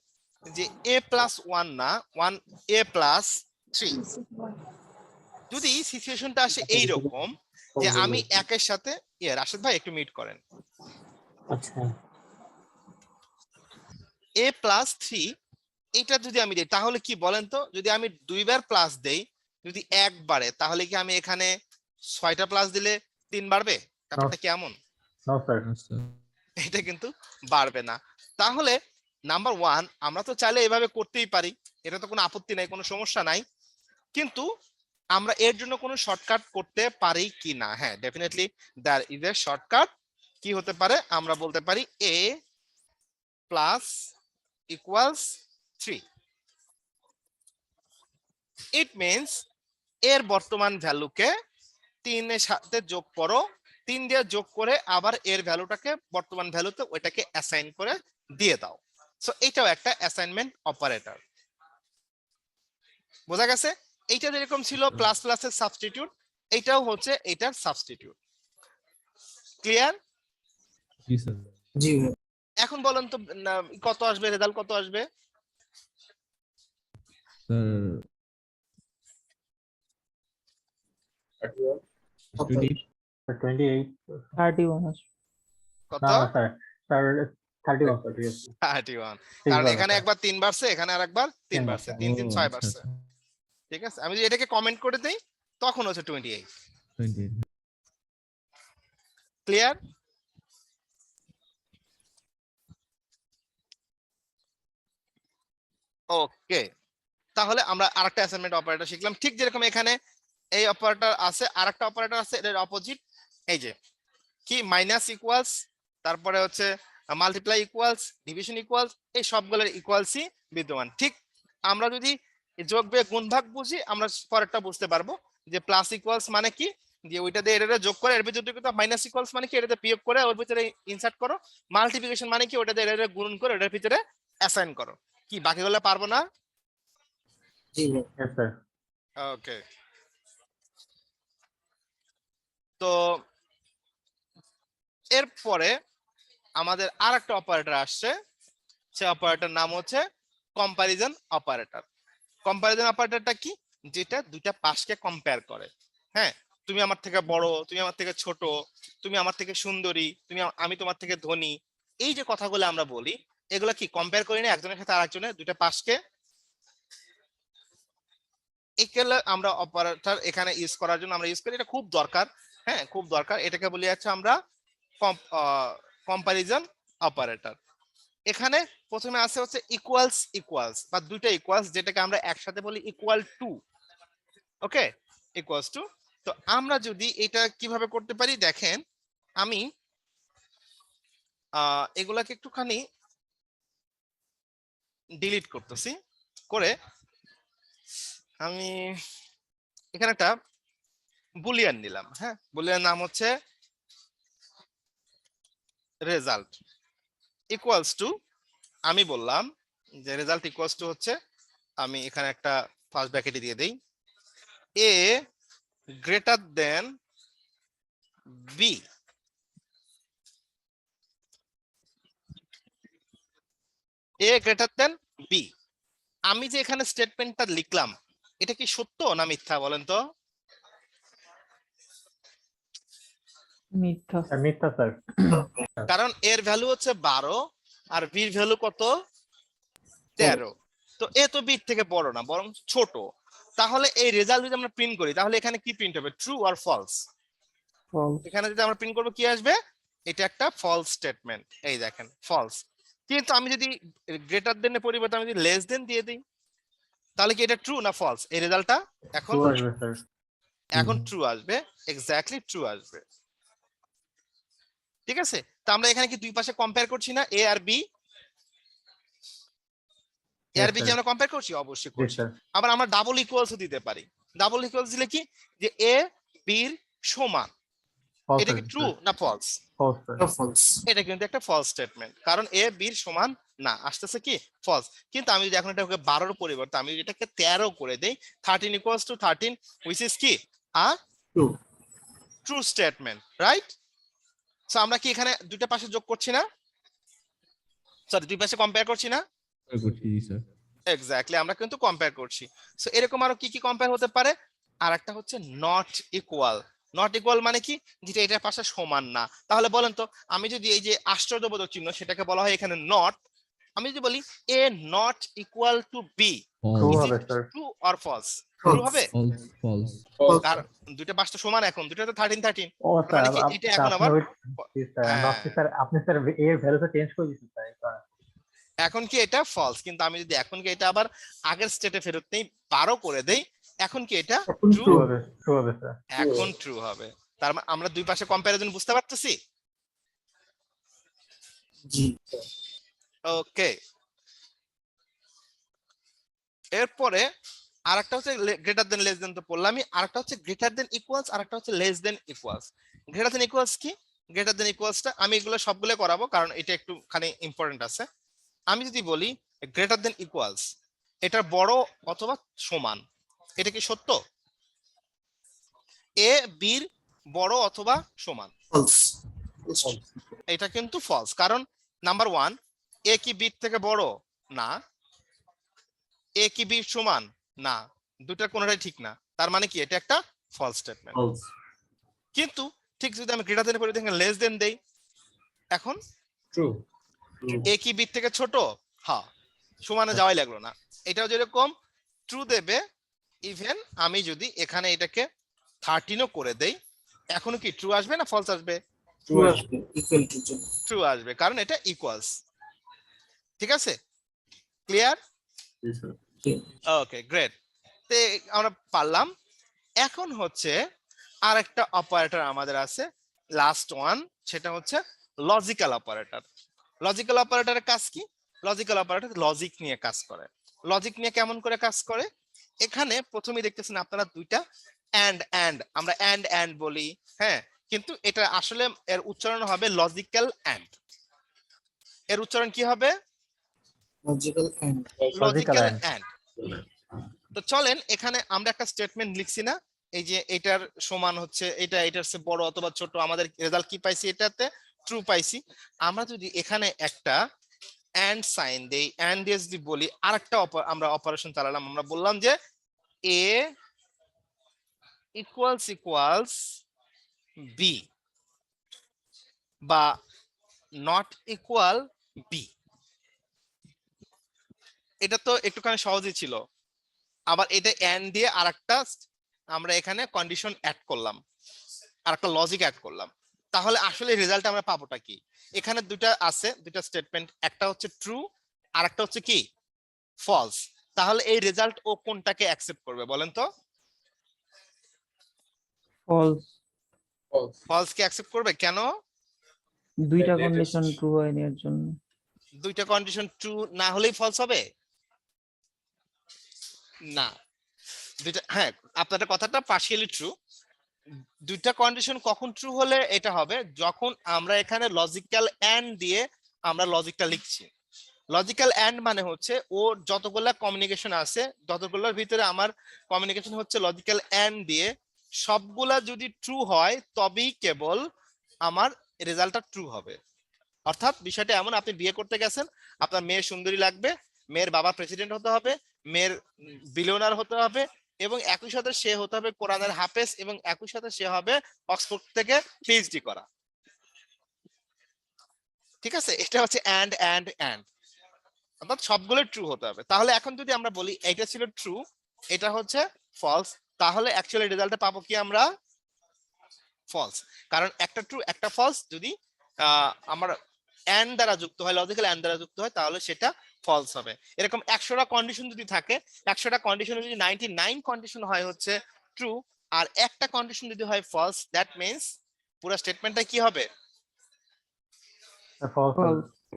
যে এ প্লাস 1 না 1 এ প্লাস 3, যদি সিচুয়েশনটা আসে এইরকম যে আমি একের সাথে রাশেদ ভাই একটু মিট করেন, আচ্ছা এ প্লাস 3 এটা যদি আমি দিই তাহলে কি বলেন তো? যদি আমি 2 বার প্লাস দেই, যদি 1 বাড়ে তাহলে কি আমি এখানে 6টা প্লাস দিলে 3 বাড়বে? ব্যাপারটা কেমন? No sir. এটা কিন্তু বাড়বে না। তাহলে নাম্বার 1 আমরা তো চাইলে এভাবে করতেই পারি, এটা তো কোনো আপত্তি নাই, কোনো সমস্যা নাই, কিন্তু আমরা এর জন্য কোনো শর্টকাট করতে পারি কি না? হ্যাঁ, definitely there is a shortcut. কি হতে পারে? আমরা বলতে পারি a plus equals 3। It means এর বর্তমান ভ্যালুকে 3 এর সাথে যোগ করো, 3 দিয়ে যোগ করে আবার এর ভ্যালুটাকে বর্তমান ভ্যালুতে ওইটাকে অ্যাসাইন করে দিয়ে দাও। সো এটাও একটা অ্যাসাইনমেন্ট অপারেটর। বোঝা গেছে? এইটা যেরকম ছিল প্লাস প্লাসের সাবস্টিটিউট, এইটাও হচ্ছে এটার সাবস্টিটিউট। ক্লিয়ার? জি স্যার। জি ভাই। এখন বলেন তো কত আসবে, রেজাল্ট কত আসবে? স্যার 28 28 31 আছে। কত? না স্যার, স্যার 31 স্যার, ঠিক আছে। 31, কারণ এখানে একবার 3 বাড়ছে, এখানে আরেকবার 3 বাড়ছে, 3 3 6 বাড়ছে। ঠিক আছে, আমি যদি এটাকে কমেন্ট করে দেই তখন হচ্ছে 28। 28 ক্লিয়ার? ওকে, তাহলে আমরা আরেকটা অ্যাসাইনমেন্ট অপারেটর শিখলাম, ঠিক যেরকম এখানে এই অপারেটর আছে, আরেকটা অপারেটর আছে এর অপোজিট, এই যে কি মাইনাস ইকুয়ালস, তারপরে হচ্ছে মাল্টিপ্লাই ইকুয়ালস, ডিভিশন ইকুয়ালস, এই সবগুলোর ইকুয়ালসই বিদ্যমান। ঠিক আমরা যদি যোগ বিয়োগ গুণ ভাগ বুঝি, আমরা পরেরটা বুঝতে পারবো যে প্লাস ইকুয়ালস মানে কি, যে ওইটা দিয়ে এটা যোগ করে এর ভিতরে কিন্তু মাইনাস ইকুয়ালস মানে কি এটাতে বিয়োগ করে ওর ভিতরে ইনসার্ট করো, মাল্টিপ্লিকেশন মানে কি ওটা দিয়ে এটা গুণ করে ওটার ভিতরে অ্যাসাইন করো। কি বাকিগুলো পারবো না? জি ভাই। Yes, sir. ওকে, তো এরপরে আমাদের আর একটা অপারেটর আসছে, সে অপারেটর নাম হচ্ছে কম্পারিজন অপারেটর। কম্পারিজন অপারেটরটা কি? যেটা দুইটা পাশকে কম্পেয়ার করে। হ্যাঁ, তুমি আমার থেকে বড়, তুমি আমার থেকে ছোট, তুমি আমার থেকে সুন্দরী, আমি তোমার থেকে ধনী, এই যে কথাগুলো আমরা বলি এগুলো কি কম্পেয়ার করি না একজনের সাথে আরেকজনের, দুইটা পাশকে। এগুলো আমরা অপারেটর এখানে ইউজ করার জন্য আমরা ইউজ করি, এটা খুব দরকার। হ্যাঁ, খুব দরকার। এটাকে বলি হচ্ছে আমরা কম্পারিজন অপারেটর। এখানে প্রথমে আছে হচ্ছে ইকুয়ালস ইকুয়ালস বা দুইটা ইকুয়ালস, যেটাকে আমরা একসাথে বলি equal to. Okay, equals to. তো আমরা যদি এটা কিভাবে করতে পারি দেখেন, আমি এগুলাকে একটুখানি ডিলিট করতেছি, করে আমি এখানে একটা বুলিয়ান নিলাম। হ্যাঁ, বুলিয়ান নাম হচ্ছে রেজাল্ট ইকুয়ালস টু, আমি বললাম যে রেজাল্ট ইকুয়ালস টু হচ্ছে, আমি এখানে একটা ফার্স্ট ব্র্যাকেটে দিয়ে দেই, এ গ্রেটার দেন বি। এ গ্রেটার দেন বি। আমি যে এখানে স্টেটমেন্টটা লিখলাম এটা কি সত্য না মিথ্যা বলেন তো? মিথ্যা। মিথ্যা, স্যার। কারণ এর ভ্যালু হচ্ছে 12 আর বির ভ্যালু কত? 13। তো এ তো বির থেকে বড় না, বরং ছোট। তাহলে এই রেজাল্ট যদি আমরা প্রিন্ট করি তাহলে এখানে কি প্রিন্ট হবে? ট্রু আর ফলস? ফলস। এখানে যদি আমরা প্রিন্ট করবো কি আসবে? এটা একটা ফলস স্টেটমেন্ট। এই দেখেন ফলস। কিন্তু আমি যদি গ্রেটার দেন এর পরিবর্তে আমি যদি লেস দেন দিয়ে দিই তাহলে কি এটা ট্রু না ফলস? এই রেজাল্টটা এখন True আসবে, স্যার। এখন ট্রু আসবে, এক্স্যাক্টলি ট্রু আসবে। ঠিক আছে, তো আমরা এখানে কি দুই পাশে কম্পেয়ার করছি না, এ আর বি? এ আর Yes, বি কি sir. আমরা কম্পেয়ার করছি? অবশ্যই Yes, করছি। sir. আবার আমরা ডাবল ইকুয়ালস দিতে পারি। ডাবল ইকুয়ালস দিলে কি, যে এ বির সমান, False এটা কি আসবে, ট্রু sir. না ফলস? False, sir. ফলস। এটা কিন্তু একটা ফলস স্টেটমেন্ট, কারণ এ বির সমান না, আসতেছে কি ফলস। কিন্তু আমি যদি এখন এটাকে 12 পরিবর্তে আমি যদি এটাকে 13 করে দেই, 13 ইকুয়ালস টু 13 হুইচ ইজ কি a true. True statement, right? So আমরা কি এখানে দুইটা পাশে যোগ করছি না, সরি দুই পাশে কম্পেয়ার করছি না? করছি স্যার। এক্স্যাক্টলি, আমরা কিন্তু কম্পেয়ার করছি। সো এরকম আরো কি কি কম্পেয়ার হতে পারে? আর একটা হচ্ছে নট ইকুয়াল। নট ইকুয়াল মানে কি, যেটা এটার পাশে সমান না। তাহলে বলেন তো, আমি যদি এই যে আশ্চর্যবোধক চিহ্ন সেটাকে বলা হয় এখানে নট, আমি যদি বলি A not equal to B, True is হবে, it sir. True or false? True হবে, ফলস ফলস। আর দুইটা পাশ তো সমান, এখন দুটো তো 13 13। ও, মানে স্যার, কি এটা এখন আবার হ্যাঁ, আপনি স্যার এর ভ্যালুটা চেঞ্জ করে দিচ্ছেন, স্যার। এখন কি এটা ফলস। কিন্তু আমি যদি এখন কি এটা আবার আগের স্টেটে ফেরত নেই, 12 করে দেই, এখন কি এটা ট্রু? ট্রু হবে, ট্রু হবে, স্যার। এখন ট্রু হবে। তার মানে আমরা দুই পাশে কম্প্যারিজন বুঝতে পারতেছি। জি। ওকে, এরপরে আরেকটা হচ্ছে গ্রেটার দেন লেস দেন তো পড়লামই, আরেকটা হচ্ছে গ্রেটার দেন ইকুয়ালস, আরেকটা হচ্ছে less than equals. Greater than equals কি? গ্রেটার দেন ইকুয়ালসটা আমি এগুলো সবগুলো করাবো কারণ এটা একটুখানি ইম্পর্টেন্ট আছে। আমি যদি বলি গ্রেটার দেন ইকুয়ালস, এটা বড় অথবা সমান, এটা কি সত্য? এ বির বড় অথবা সমান, ফলস। এটা কিন্তু ফলস। কারণ নাম্বার 1, এ কি বির থেকে বড় না, এ কি বির সমান না, দুটার কোনোটাই ঠিক না। তার মানে কি এটা একটা ফলস স্টেটমেন্ট। কিন্তু ঠিক যদি আমি গ্রেটার দেন করে দেখেন লেস দেন দেই, এখন ট্রু। এ কি বির থেকে ছোট, হ্যাঁ, সমানে যাওয়াই লাগলো না। এটাও যেরকম ট্রু দেবে, ইভেন আমি যদি এখানে এটাকে 13ও করে দেই, এখনো কি ট্রু আসবে না ফলস আসবে? ট্রু আসবে, ইকুয়াল টু জন্য। ট্রু আসবে, কারণ এটা ইকুয়ালস। ঠিক আছে, ক্লিয়ার? ওকে, গ্রেট। তে আমরা পারলাম এখন হচ্ছে আরেকটা অপারেটর আমাদের আছে, লাস্ট ওয়ান, সেটা হচ্ছে লজিক্যাল অপারেটর। লজিক্যাল অপারেটরের কাজ কি? লজিক্যাল অপারেটর লজিক নিয়ে কাজ করে। লজিক নিয়ে কেমন করে কাজ করে? এখানে প্রথমেই দেখতেছেন আপনারা দুইটা অ্যান্ড, আমরা অ্যান্ড বলি, হ্যাঁ, কিন্তু এটা আসলে এর উচ্চারণ হবে লজিক্যাল অ্যান্ড। এর উচ্চারণ কি হবে? Logical and. Logical and. তো চলেন এখানে আমরা একটা স্টেটমেন্ট লিখছি না, এই যে এটার সমান হচ্ছে এটা, এটার চেয়ে বড় অথবা ছোট, আমাদের রেজাল্ট কি পাইছি? এটাতে ট্রু পাইছি। আমরা যদি এখানে একটা এন্ড সাইন দেই, এন্ড দিয়ে যদি বলি আরেকটা আমরা অপারেশন চালালাম, আমরা বললাম যে এ ইকুয়ালস বি বা নট ইকুয়াল বি। এটা তো একটুখানি সহজই ছিল। আবার এটা এন্ড দিয়ে আরেকটা আমরা এখানে কন্ডিশন অ্যাড করলাম, আরেকটা লজিক অ্যাড করলাম। তাহলে আসলে রেজাল্ট আমরা পাবোটা কি? এখানে দুইটা আছে, দুইটা স্টেটমেন্ট, একটা হচ্ছে ট্রু আর একটা হচ্ছে কি ফলস। তাহলে এই রেজাল্ট ও কোনটাকে অ্যাকসেপ্ট করবে বলেন তো? ফলস। ফলস কে অ্যাকসেপ্ট করবে কেন? দুইটা কন্ডিশন ট্রু হয়নি এর জন্য। দুইটা কন্ডিশন ট্রু না হলেই ফলস হবে না। দুইটা, হ্যাঁ, আপনাদের কথাটা পার্শিয়ালি ট্রু। দুইটা কন্ডিশন কখন ট্রু হলে এটা হবে? যখন আমরা এখানে লজিক্যাল এন্ড দিয়ে আমরা লজিকটা লিখছি। লজিক্যাল এন্ড মানে হচ্ছে ও যতগুলা কমিউনিকেশন আছে ততগুলোর ভিতরে আমার কমিউনিকেশন হচ্ছে লজিক্যাল এন্ড দিয়ে, সবগুলা যদি ট্রু হয় তবেই কেবল আমার রেজাল্টটা ট্রু হবে। অর্থাৎ বিষয়টা এমন, আপনি বিয়ে করতে গেছেন, আপনার মেয়ে সুন্দরী লাগবে, মেয়ের বাবা প্রেসিডেন্ট হতে হবে, মেয়ের বিলিয়নার হতে হবে, এবং একই সাথে সে হতে হবে কোরআনের হাফেজ, এবং একই সাথে সে হবে অক্সফোর্ড থেকে পিএইচডি করা। ঠিক আছে, এটা হচ্ছে এন্ড অর্থাৎ সবগুলো ট্রু হতে হবে। তাহলে এখন যদি আমরা বলি এটা ছিল ট্রু, এটা হচ্ছে ফলস, তাহলে অ্যাকচুয়ালি রেজাল্টটা পাবো কি আমরা? ফলস। কারণ একটা ট্রু একটা ফলস যদি আমার এন্ড দ্বারা যুক্ত হয়, লজিক্যাল এন্ড দ্বারা যুক্ত হয়, তাহলে সেটা ফলস হবে। এরকম 100টা কন্ডিশন যদি থাকে, 100টা কন্ডিশনে যদি 99 কন্ডিশন হয় হচ্ছে ট্রু আর একটা কন্ডিশন যদি হয় ফলস, দ্যাট মিন্স পুরো স্টেটমেন্টটা কি হবে?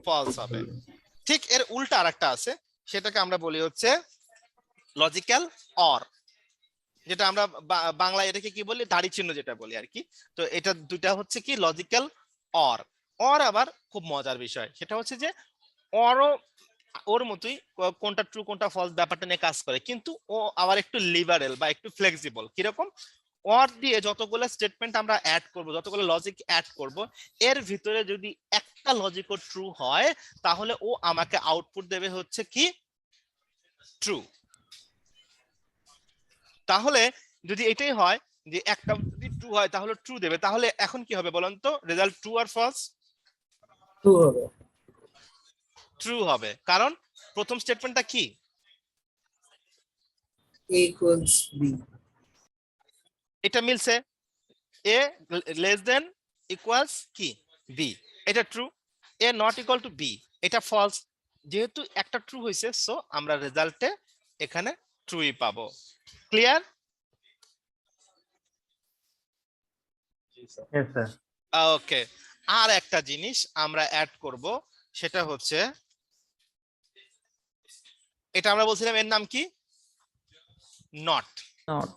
ফলস হবে। ঠিক এর উল্টা আরেকটা আছে, সেটাকে আমরা বলি হচ্ছে লজিক্যাল অর, যেটা আমরা বাংলায় এটাকে কি বলি? দাড়ি চিহ্ন যেটা বলি আর কি। তো এটা দুইটা হচ্ছে কি লজিক্যাল অর। অর আবার খুব মজার বিষয়, সেটা হচ্ছে যে অরও ওর মতোই কোনটা ট্রু কোনটা ফলস ব্যাপারটা নিয়ে কাজ করে, কিন্তু ও আবার একটু লিবারেল বা একটু ফ্লেক্সিবল। কিরকম? অর দিয়ে যতগুলো স্টেটমেন্ট আমরা অ্যাড করব, যতগুলো লজিক অ্যাড করব, এর ভিতরে যদি একটা লজিকও ট্রু হয় তাহলে ও আমাকে আউটপুট দেবে হচ্ছে কি ট্রু। তাহলে যদি এটাই হয় যে একটা যদি ট্রু হয় তাহলে ট্রু দেবে, তাহলে এখন কি হবে বলেন তো? রেজাল্ট ট্রু আর ফলস? ট্রু হবে। ট্রু হবে, কারণ প্রথম স্টেটমেন্টটা কি? a equals b। এটা মিলছে, a লেস দেন ইকুয়ালস কি b, এটা true. a not equal two b, এটা ফলস। যেহেতু একটা ট্রু হয়েছে, সো আমরা রেজাল্টে এখানে ট্রুই পাবো। ক্লিয়ার? Yes, sir. ওকে, আর একটা জিনিস আমরা অ্যাড করব, সেটা হচ্ছে এটা আমরা বলছিলাম এর নাম কি? নট। নট।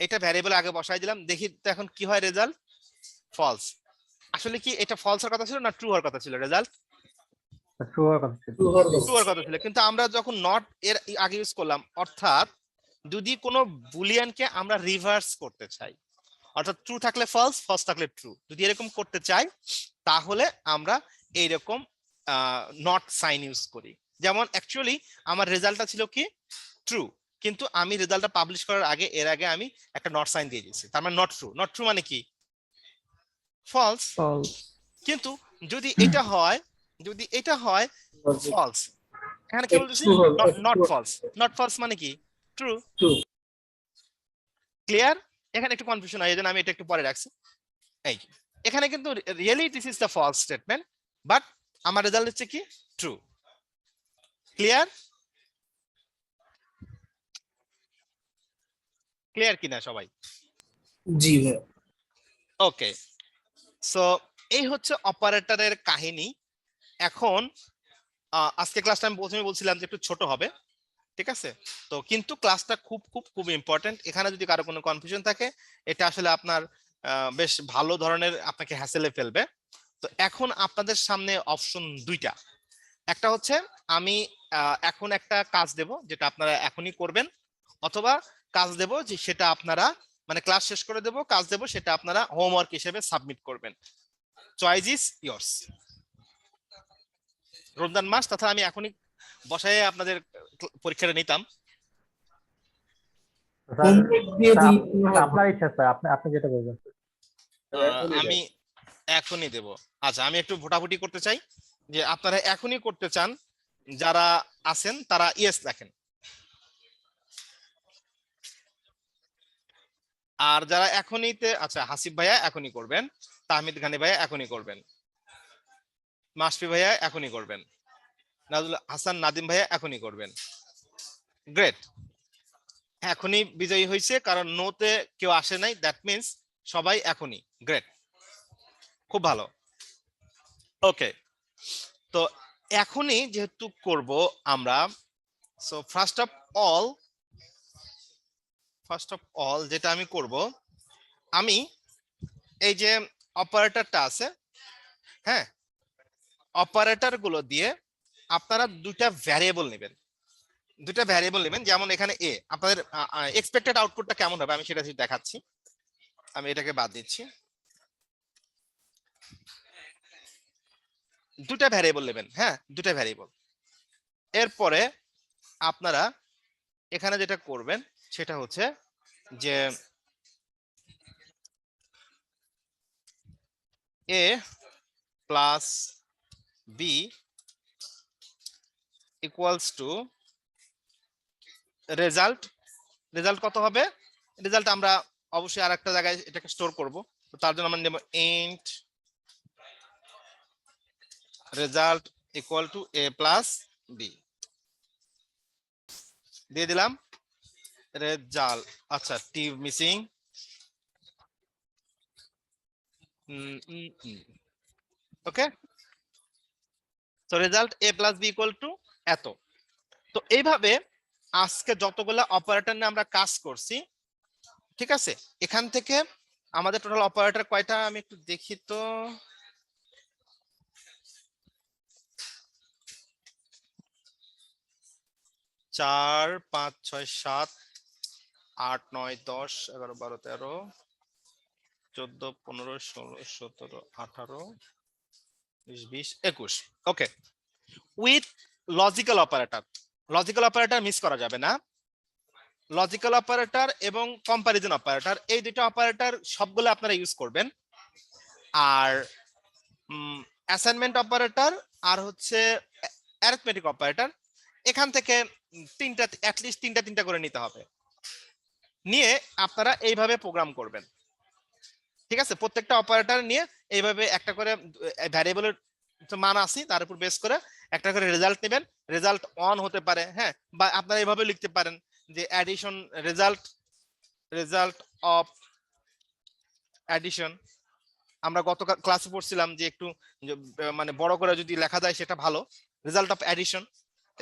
এটা ভ্যারিয়েবল আগে বসাই দিলাম, দেখি তো এখন কি হয় রেজাল্ট? ফলস। আসলে কি এটা ফলস এর কথা ছিল না ট্রু হওয়ার কথা ছিল? রেজাল্ট True হওয়ার কথা ছিল। ট্রু হওয়ার ট্রু হওয়ার কথা ছিল, কিন্তু আমরা যখন নট এর আগে ইউজ করলাম, অর্থাৎ যদি কোনো বুলিয়ানকে আমরা রিভার্স করতে চাই, অর্থাৎ ট্রু থাকলে ফলস, ফলস থাকলে ট্রু, যদি এরকম করতে চাই তাহলে আমরা এইরকম নট সাইন ইউজ করি। যেমন অ্যাকচুয়ালি আমার রেজাল্টটা ছিল কি ট্রু, কিন্তু আমি রেজাল্টটা পাবলিশ করার আগে এর আগে আমি একটা নট সাইন দিয়ে দিয়েছি, তার মানে নট ট্রু। নট ট্রু মানে কি? ফলস। ফলস। কিন্তু যদি এটা হয়, যদি এটা হয় লজিক। ফলস, এখানে কি বলতেছি? True হবে, not true। False. Not false মানে কি? ট্রু। True। ক্লিয়ার? এখানে একটু কনফিউশন হয়, এজন্য আমি এটা একটু পরে রাখছি। এই এখানে কিন্তু really this is the false statement, but আমার রেজাল্ট হচ্ছে কি ট্রু। ক্লিয়ার? ক্লিয়ার কিনা সবাই? জি ভাই। ওকে, সো এই হচ্ছে অপারেটরের কাহিনী। এখন আজকে ক্লাসটা আমি প্রথমে বলছিলাম যে একটু ছোট হবে, ঠিক আছে? তো কিন্তু ক্লাসটা খুব খুব খুব ইম্পর্টেন্ট। এখানে যদি কারো কোনো কনফিউশন থাকে, এটা আসলে আপনার বেশ ভালো ধরনের আপনাকে হ্যাসেলে ফেলবে। তো এখন আপনাদের সামনে অপশন দুইটা। একটা হচ্ছে আমি এখন একটা কাজ দেব যেটা আপনারা এখনই করবেন, অথবা কাজ দেব যে সেটা আপনারা মানে ক্লাস শেষ করে দেব, কাজ দেব সেটা আপনারা হোমওয়ার্ক হিসেবে সাবমিট করবেন। Choice is yours. রমজান মাস, তথা আমি এখনই বসায় আপনাদের পরীক্ষাটা নিতাম। স্যার হোমওয়ার্ক দিয়ে দিলে স্যার, আপনার ইচ্ছা স্যার, আপনি যেটা বলবেন। আমি এখনই দেব। আচ্ছা, আমি একটু ভোটাভুটি করতে চাই যে আপনারা এখনই করতে চান যারা আছেন তারা ইয়েস লেখেন, আর যারা এখনইতে আচ্ছা হাসিব ভাইয়া এখনই করবেন, তাহমিদ গানি ভাইয়া এখনই করবেন, মাসফি ভাইয়া এখনই করবেন, নাজুল হাসান নাদিম ভাইয়া এখনই করবেন। গ্রেট, এখনই বিজয়ী হয়েছে, কারণ নোতে কেউ আসে নাই, দ্যাট মিন্স সবাই এখনই। গ্রেট, খুব ভালো। ওকে, তো এখনই যেহেতু করব আমরা, সো ফার্স্ট অফ অল যেটা আমি করব, আমি এই যে অপারেটরটা আছে, হ্যাঁ, অপারেটর গুলো দিয়ে আপনারা দুইটা ভ্যারিয়েবল নেবেন। যেমন এখানে এ, আপনাদের এক্সপেক্টেড আউটপুটটা কেমন হবে আমি সেটা দেখাচ্ছি। আমি এটাকে বাদ দিচ্ছি। দুটা ভ্যারিয়েবল নেবেন, হ্যাঁ, দুটা ভ্যারিয়েবল। এরপরে আপনারা এখানে যেটা করবেন সেটা হচ্ছে যে a plus b equals to result কত হবে? রেজাল্ট আমরা অবশ্যই আর একটা জায়গায় এটাকে স্টোর করব, তো তার জন্য আমরা নেব int result equal to a plus b দিয়ে দিলাম রেজাল্ট। আচ্ছা, টি মিসিং। ওকে, তো result a plus b equal to এত। তো এইভাবে আজকে যতগুলা অপারেটর নিয়ে আমরা কাজ করছি, ঠিক আছে, এখান থেকে আমাদের টোটাল অপারেটর কয়টা আমি একটু দেখি তো। 4 5 6 7 8 9 10 11 12 13 14 15 16 17 18 20 21। ওকে, উইথ লজিক্যাল অপারেটর মিস করা যাবে না। লজিক্যাল অপারেটর এবং কম্পারিজন অপারেটর, এই দুটো অপারেটর সবগুলো আপনারা ইউজ করবেন। আর অ্যাসাইনমেন্ট অপারেটর আর হচ্ছে অ্যারিথমেটিক অপারেটর, এখান থেকে তিনটা, অ্যাটলিস্ট তিনটা করে নিতে হবে। নিয়ে আপনারা এইভাবে প্রোগ্রাম করবেন, ঠিক আছে? প্রত্যেকটা অপারেটর নিয়ে এইভাবে একটা করে ভ্যারিয়েবলের মান আছে, তার উপর বেস করে একটা করে রেজাল্ট নেবেন। রেজাল্ট অন হতে পারে, হ্যাঁ, বা আপনারা এইভাবে লিখতে পারেন যে অ্যাডিশন রেজাল্ট অফ অ্যাডিশন। আমরা গত ক্লাসে পড়ছিলাম যে একটু মানে বড় করে যদি লেখা যায় সেটা ভালো, রেজাল্ট অফ অ্যাডিশন,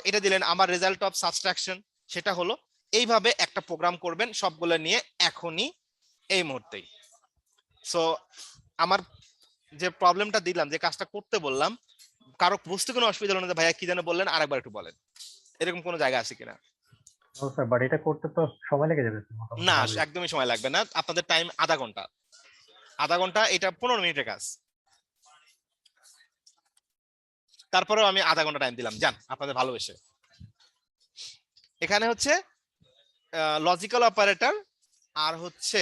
এটা দিলেন। আমার রেজাল্ট অফ সাবট্রাকশন সেটা হলো। এইভাবে একটা প্রোগ্রাম করবেন সবগুলো নিয়ে এখনই, এই মুহূর্তেই। সো আমার যে প্রবলেমটা দিলাম, যে কাজটা করতে বললাম, কারো বুঝতে কোনো অসুবিধা হলো না? ভাইয়া কি যেন বললেন, আরেকবার একটু বলেন, এরকম কোনো জায়গা আছে কিনা? ও স্যার, বাট এটা করতে তো সময় লেগে যাবে তো মোটামুটি না, ভালোই। একদমই সময় লাগবে না, আপনাদের টাইম আধা ঘন্টা, এটা 15 মিনিটের কাজ। তারপরেও আমি আধা ঘন্টা টাইম দিলাম, যান আপনাদের ভালোবেসে। এখানে হচ্ছে লজিক্যাল অপারেটর আর হচ্ছে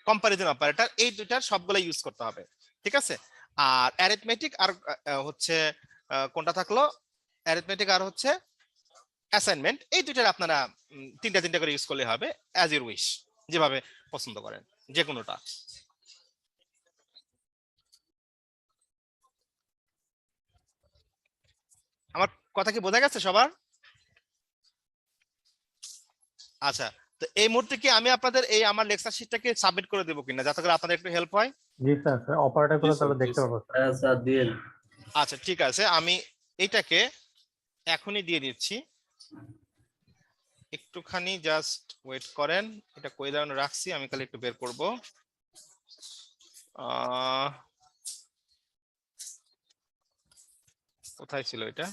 কম্পারিজন অপারেটর, এই দুইটার সবগুলো ইউজ করতে হবে, ঠিক আছে? আর অ্যারিথমেটিক আর হচ্ছে কোনটা থাকলো, অ্যারিথমেটিক আর হচ্ছে অ্যাসাইনমেন্ট, এই দুইটার আপনারা তিনটা করে ইউজ করলে হবে, অ্যাজ ইউর উইশ, যেভাবে পছন্দ করেন, যে কোনোটা। আমার কথা কি বোঝা গেছে সবার? আচ্ছা, তো এই মুহূর্তে কি আমি আপনাদের এই আমার লেকচার শিটটাকে সাবমিট করে দেবো কিনা, যাতে করে আপনাদের একটু হেল্প হয়? জি স্যার, অপারেটর গুলো জি স্যার, তাহলে জি দেখতে স্যার। পাবো স্যার। হ্যাঁ স্যার দিন। আচ্ছা ঠিক আছে, আমি এইটাকে এখনই দিয়ে দিচ্ছি, একটুখানি জাস্ট ওয়েট করেন। এটা কই দাঁড়ানো রাখছি, আমি খালি একটু বের করব। কোথায় ছিল এটা?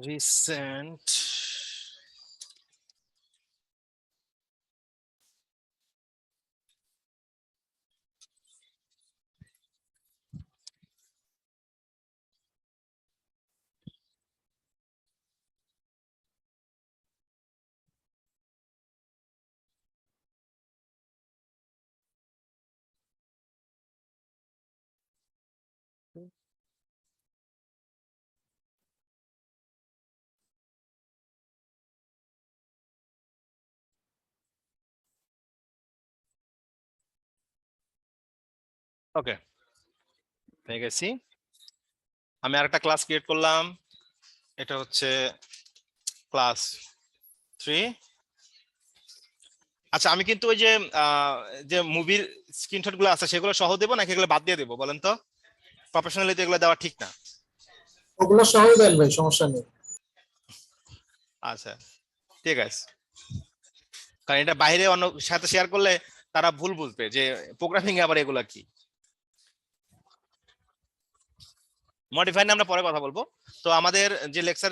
রিসেন্ট ওকে পেয়ে গেছি। আমি আরেকটা ক্লাস ক্রিয়েট করলাম, এটা হচ্ছে ক্লাস 3। আচ্ছা আমি কিন্তু ওই যে যে মুভির স্ক্রিনশট গুলো আছে সেগুলো সহ দেবো নাকি এগুলো বাদ দিয়ে দেবো বলেন তো? প্রফেশনালি তো এগুলো দেওয়া ঠিক না। ওগুলো সহই দেন ভাই, সমস্যা নেই। আচ্ছা ঠিক আছে, কারণ এটা বাইরে অন্য সাথে শেয়ার করলে তারা ভুল বুঝবে যে প্রোগ্রামিং এ আবার এগুলা কি। মডিফাই নিয়ে আমরা পরে কথা বলবো। তো আমাদের যে লেকচার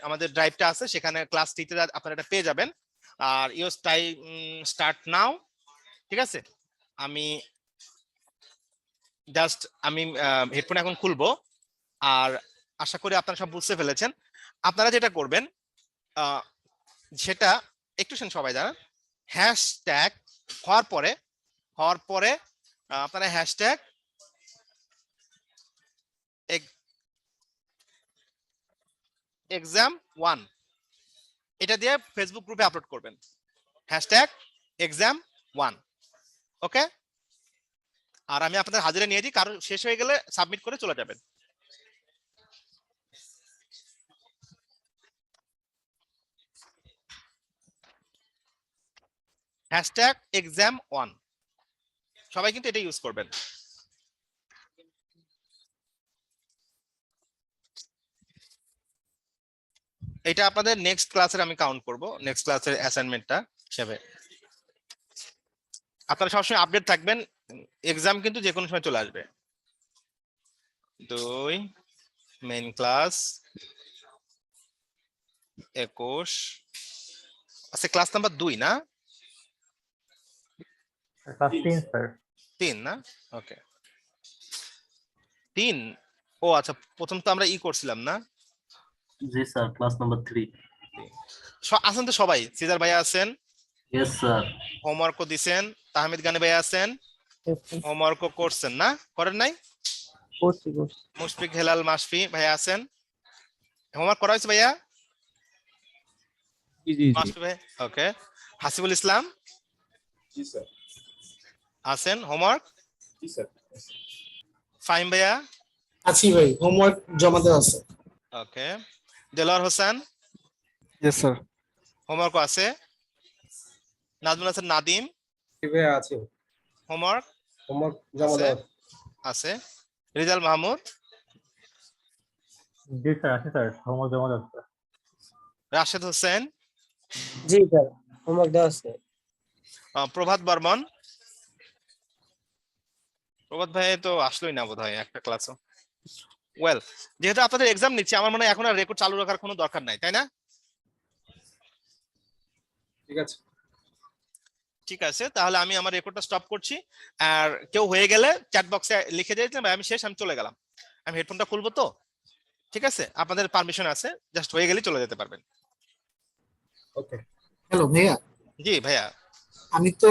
আমাদের ড্রাইভটা আছে সেখানে ক্লাস 3 তে আপনারা এটা পেয়ে যাবেন। আর ইউজ টাইম স্টার্ট নাও, ঠিক আছে? আমি জাস্ট হেডফোন এখন খুলবো, আর আশা করি আপনারা সব বুঝতে ফেলেছেন। আপনারা যেটা করবেন সেটা একটু সবাই জানেন, হ্যাশট্যাগ হওয়ার পরে আপনারা হ্যাশট্যাগ exam1 এটা দিয়ে ফেসবুক গ্রুপে আপলোড করবেন, হ্যাশট্যাগ exam1। ওকে, আর আমি আপনাদের হাজিরা নিয়ে দিই, কারণ শেষ হয়ে গেলে সাবমিট করে চলে যাবেন। হ্যাশট্যাগ exam1 সবাই কিন্তু এটা ইউজ করবেন। এটা আপনাদের নেক্সট ক্লাসের আমি কাউন্ট করব, নেক্সট ক্লাসের অ্যাসাইনমেন্টটা হিসেবে। আপনারা সবসময় আপডেট থাকবেন, এক্সাম কিন্তু যে কোনো সময় চলে আসবে। 2 মেইন ক্লাস 21, আচ্ছা ক্লাস নাম্বার 2 না ক্লাস 3 স্যার। 3 না? ওকে 3। ও আচ্ছা, প্রথম তো আমরা করছিলাম না? জি স্যার, ক্লাস নাম্বার 3। আছেন তো সবাই? সিজার ভাইয়া আছেন, ইয়েস স্যার। হোমওয়ার্কও দিছেন, তাহমিদ গানি ভাইয়া আছেন, হোমওয়ার্কও করছেন না? করেন নাই? করছি। মুশফিক হেলাল মাসফি ভাইয়া আছেন, হোমওয়ার্ক করা হয়েছে ভাইয়া? জি জি জি মাসফি ভাই ওকে। হাসিবুল ইসলাম জি স্যার, আছেন, হোমওয়ার্ক? জি স্যার। ফাহিম ভাইয়া আছি ভাই, হোমওয়ার্ক জমা দেওয়া আছে। Okay. Delowar Hossain yes sir. Homework আছে। নাজমুল হাসান নাদিম টিভে আছে, হোমওয়ার্ক হোমওয়ার্ক জমা আছে? দেওয়া আছে। রিজাল মাহমুদ, জি স্যার, আছে স্যার, হোমওয়ার্ক জমা দাও স্যার। রাশেদ হোসেন, জি স্যার, হোমওয়ার্ক দেওয়া আছে। প্রভাত বর্মন। প্রভাত ভাই তো আসলোই না বোধহয় একটা ক্লাসও। ওয়েল, যেহেতু আপনাদের এক্সাম নিচ্ছে, আমার মনে হয় এখন আর রেকর্ড চালু রাখার কোনো দরকার নাই, তাই না? ঠিক আছে। ঠিক আছে, তাহলে আমি আমার রেকর্ডটা স্টপ করছি। আর কেউ হয়ে গেলে চ্যাট বক্সে লিখে দিয়েছেন ভাই আমি শেষ, আমি চলে গেলাম। আমি হেডফোনটা খুলবো তো, ঠিক আছে? আপনাদের পারমিশন আছে, জাস্ট হয়ে গেলেই চলে যেতে পারবেন। ওকে। হ্যালো ভাইয়া, জি ভাইয়া। আমি তো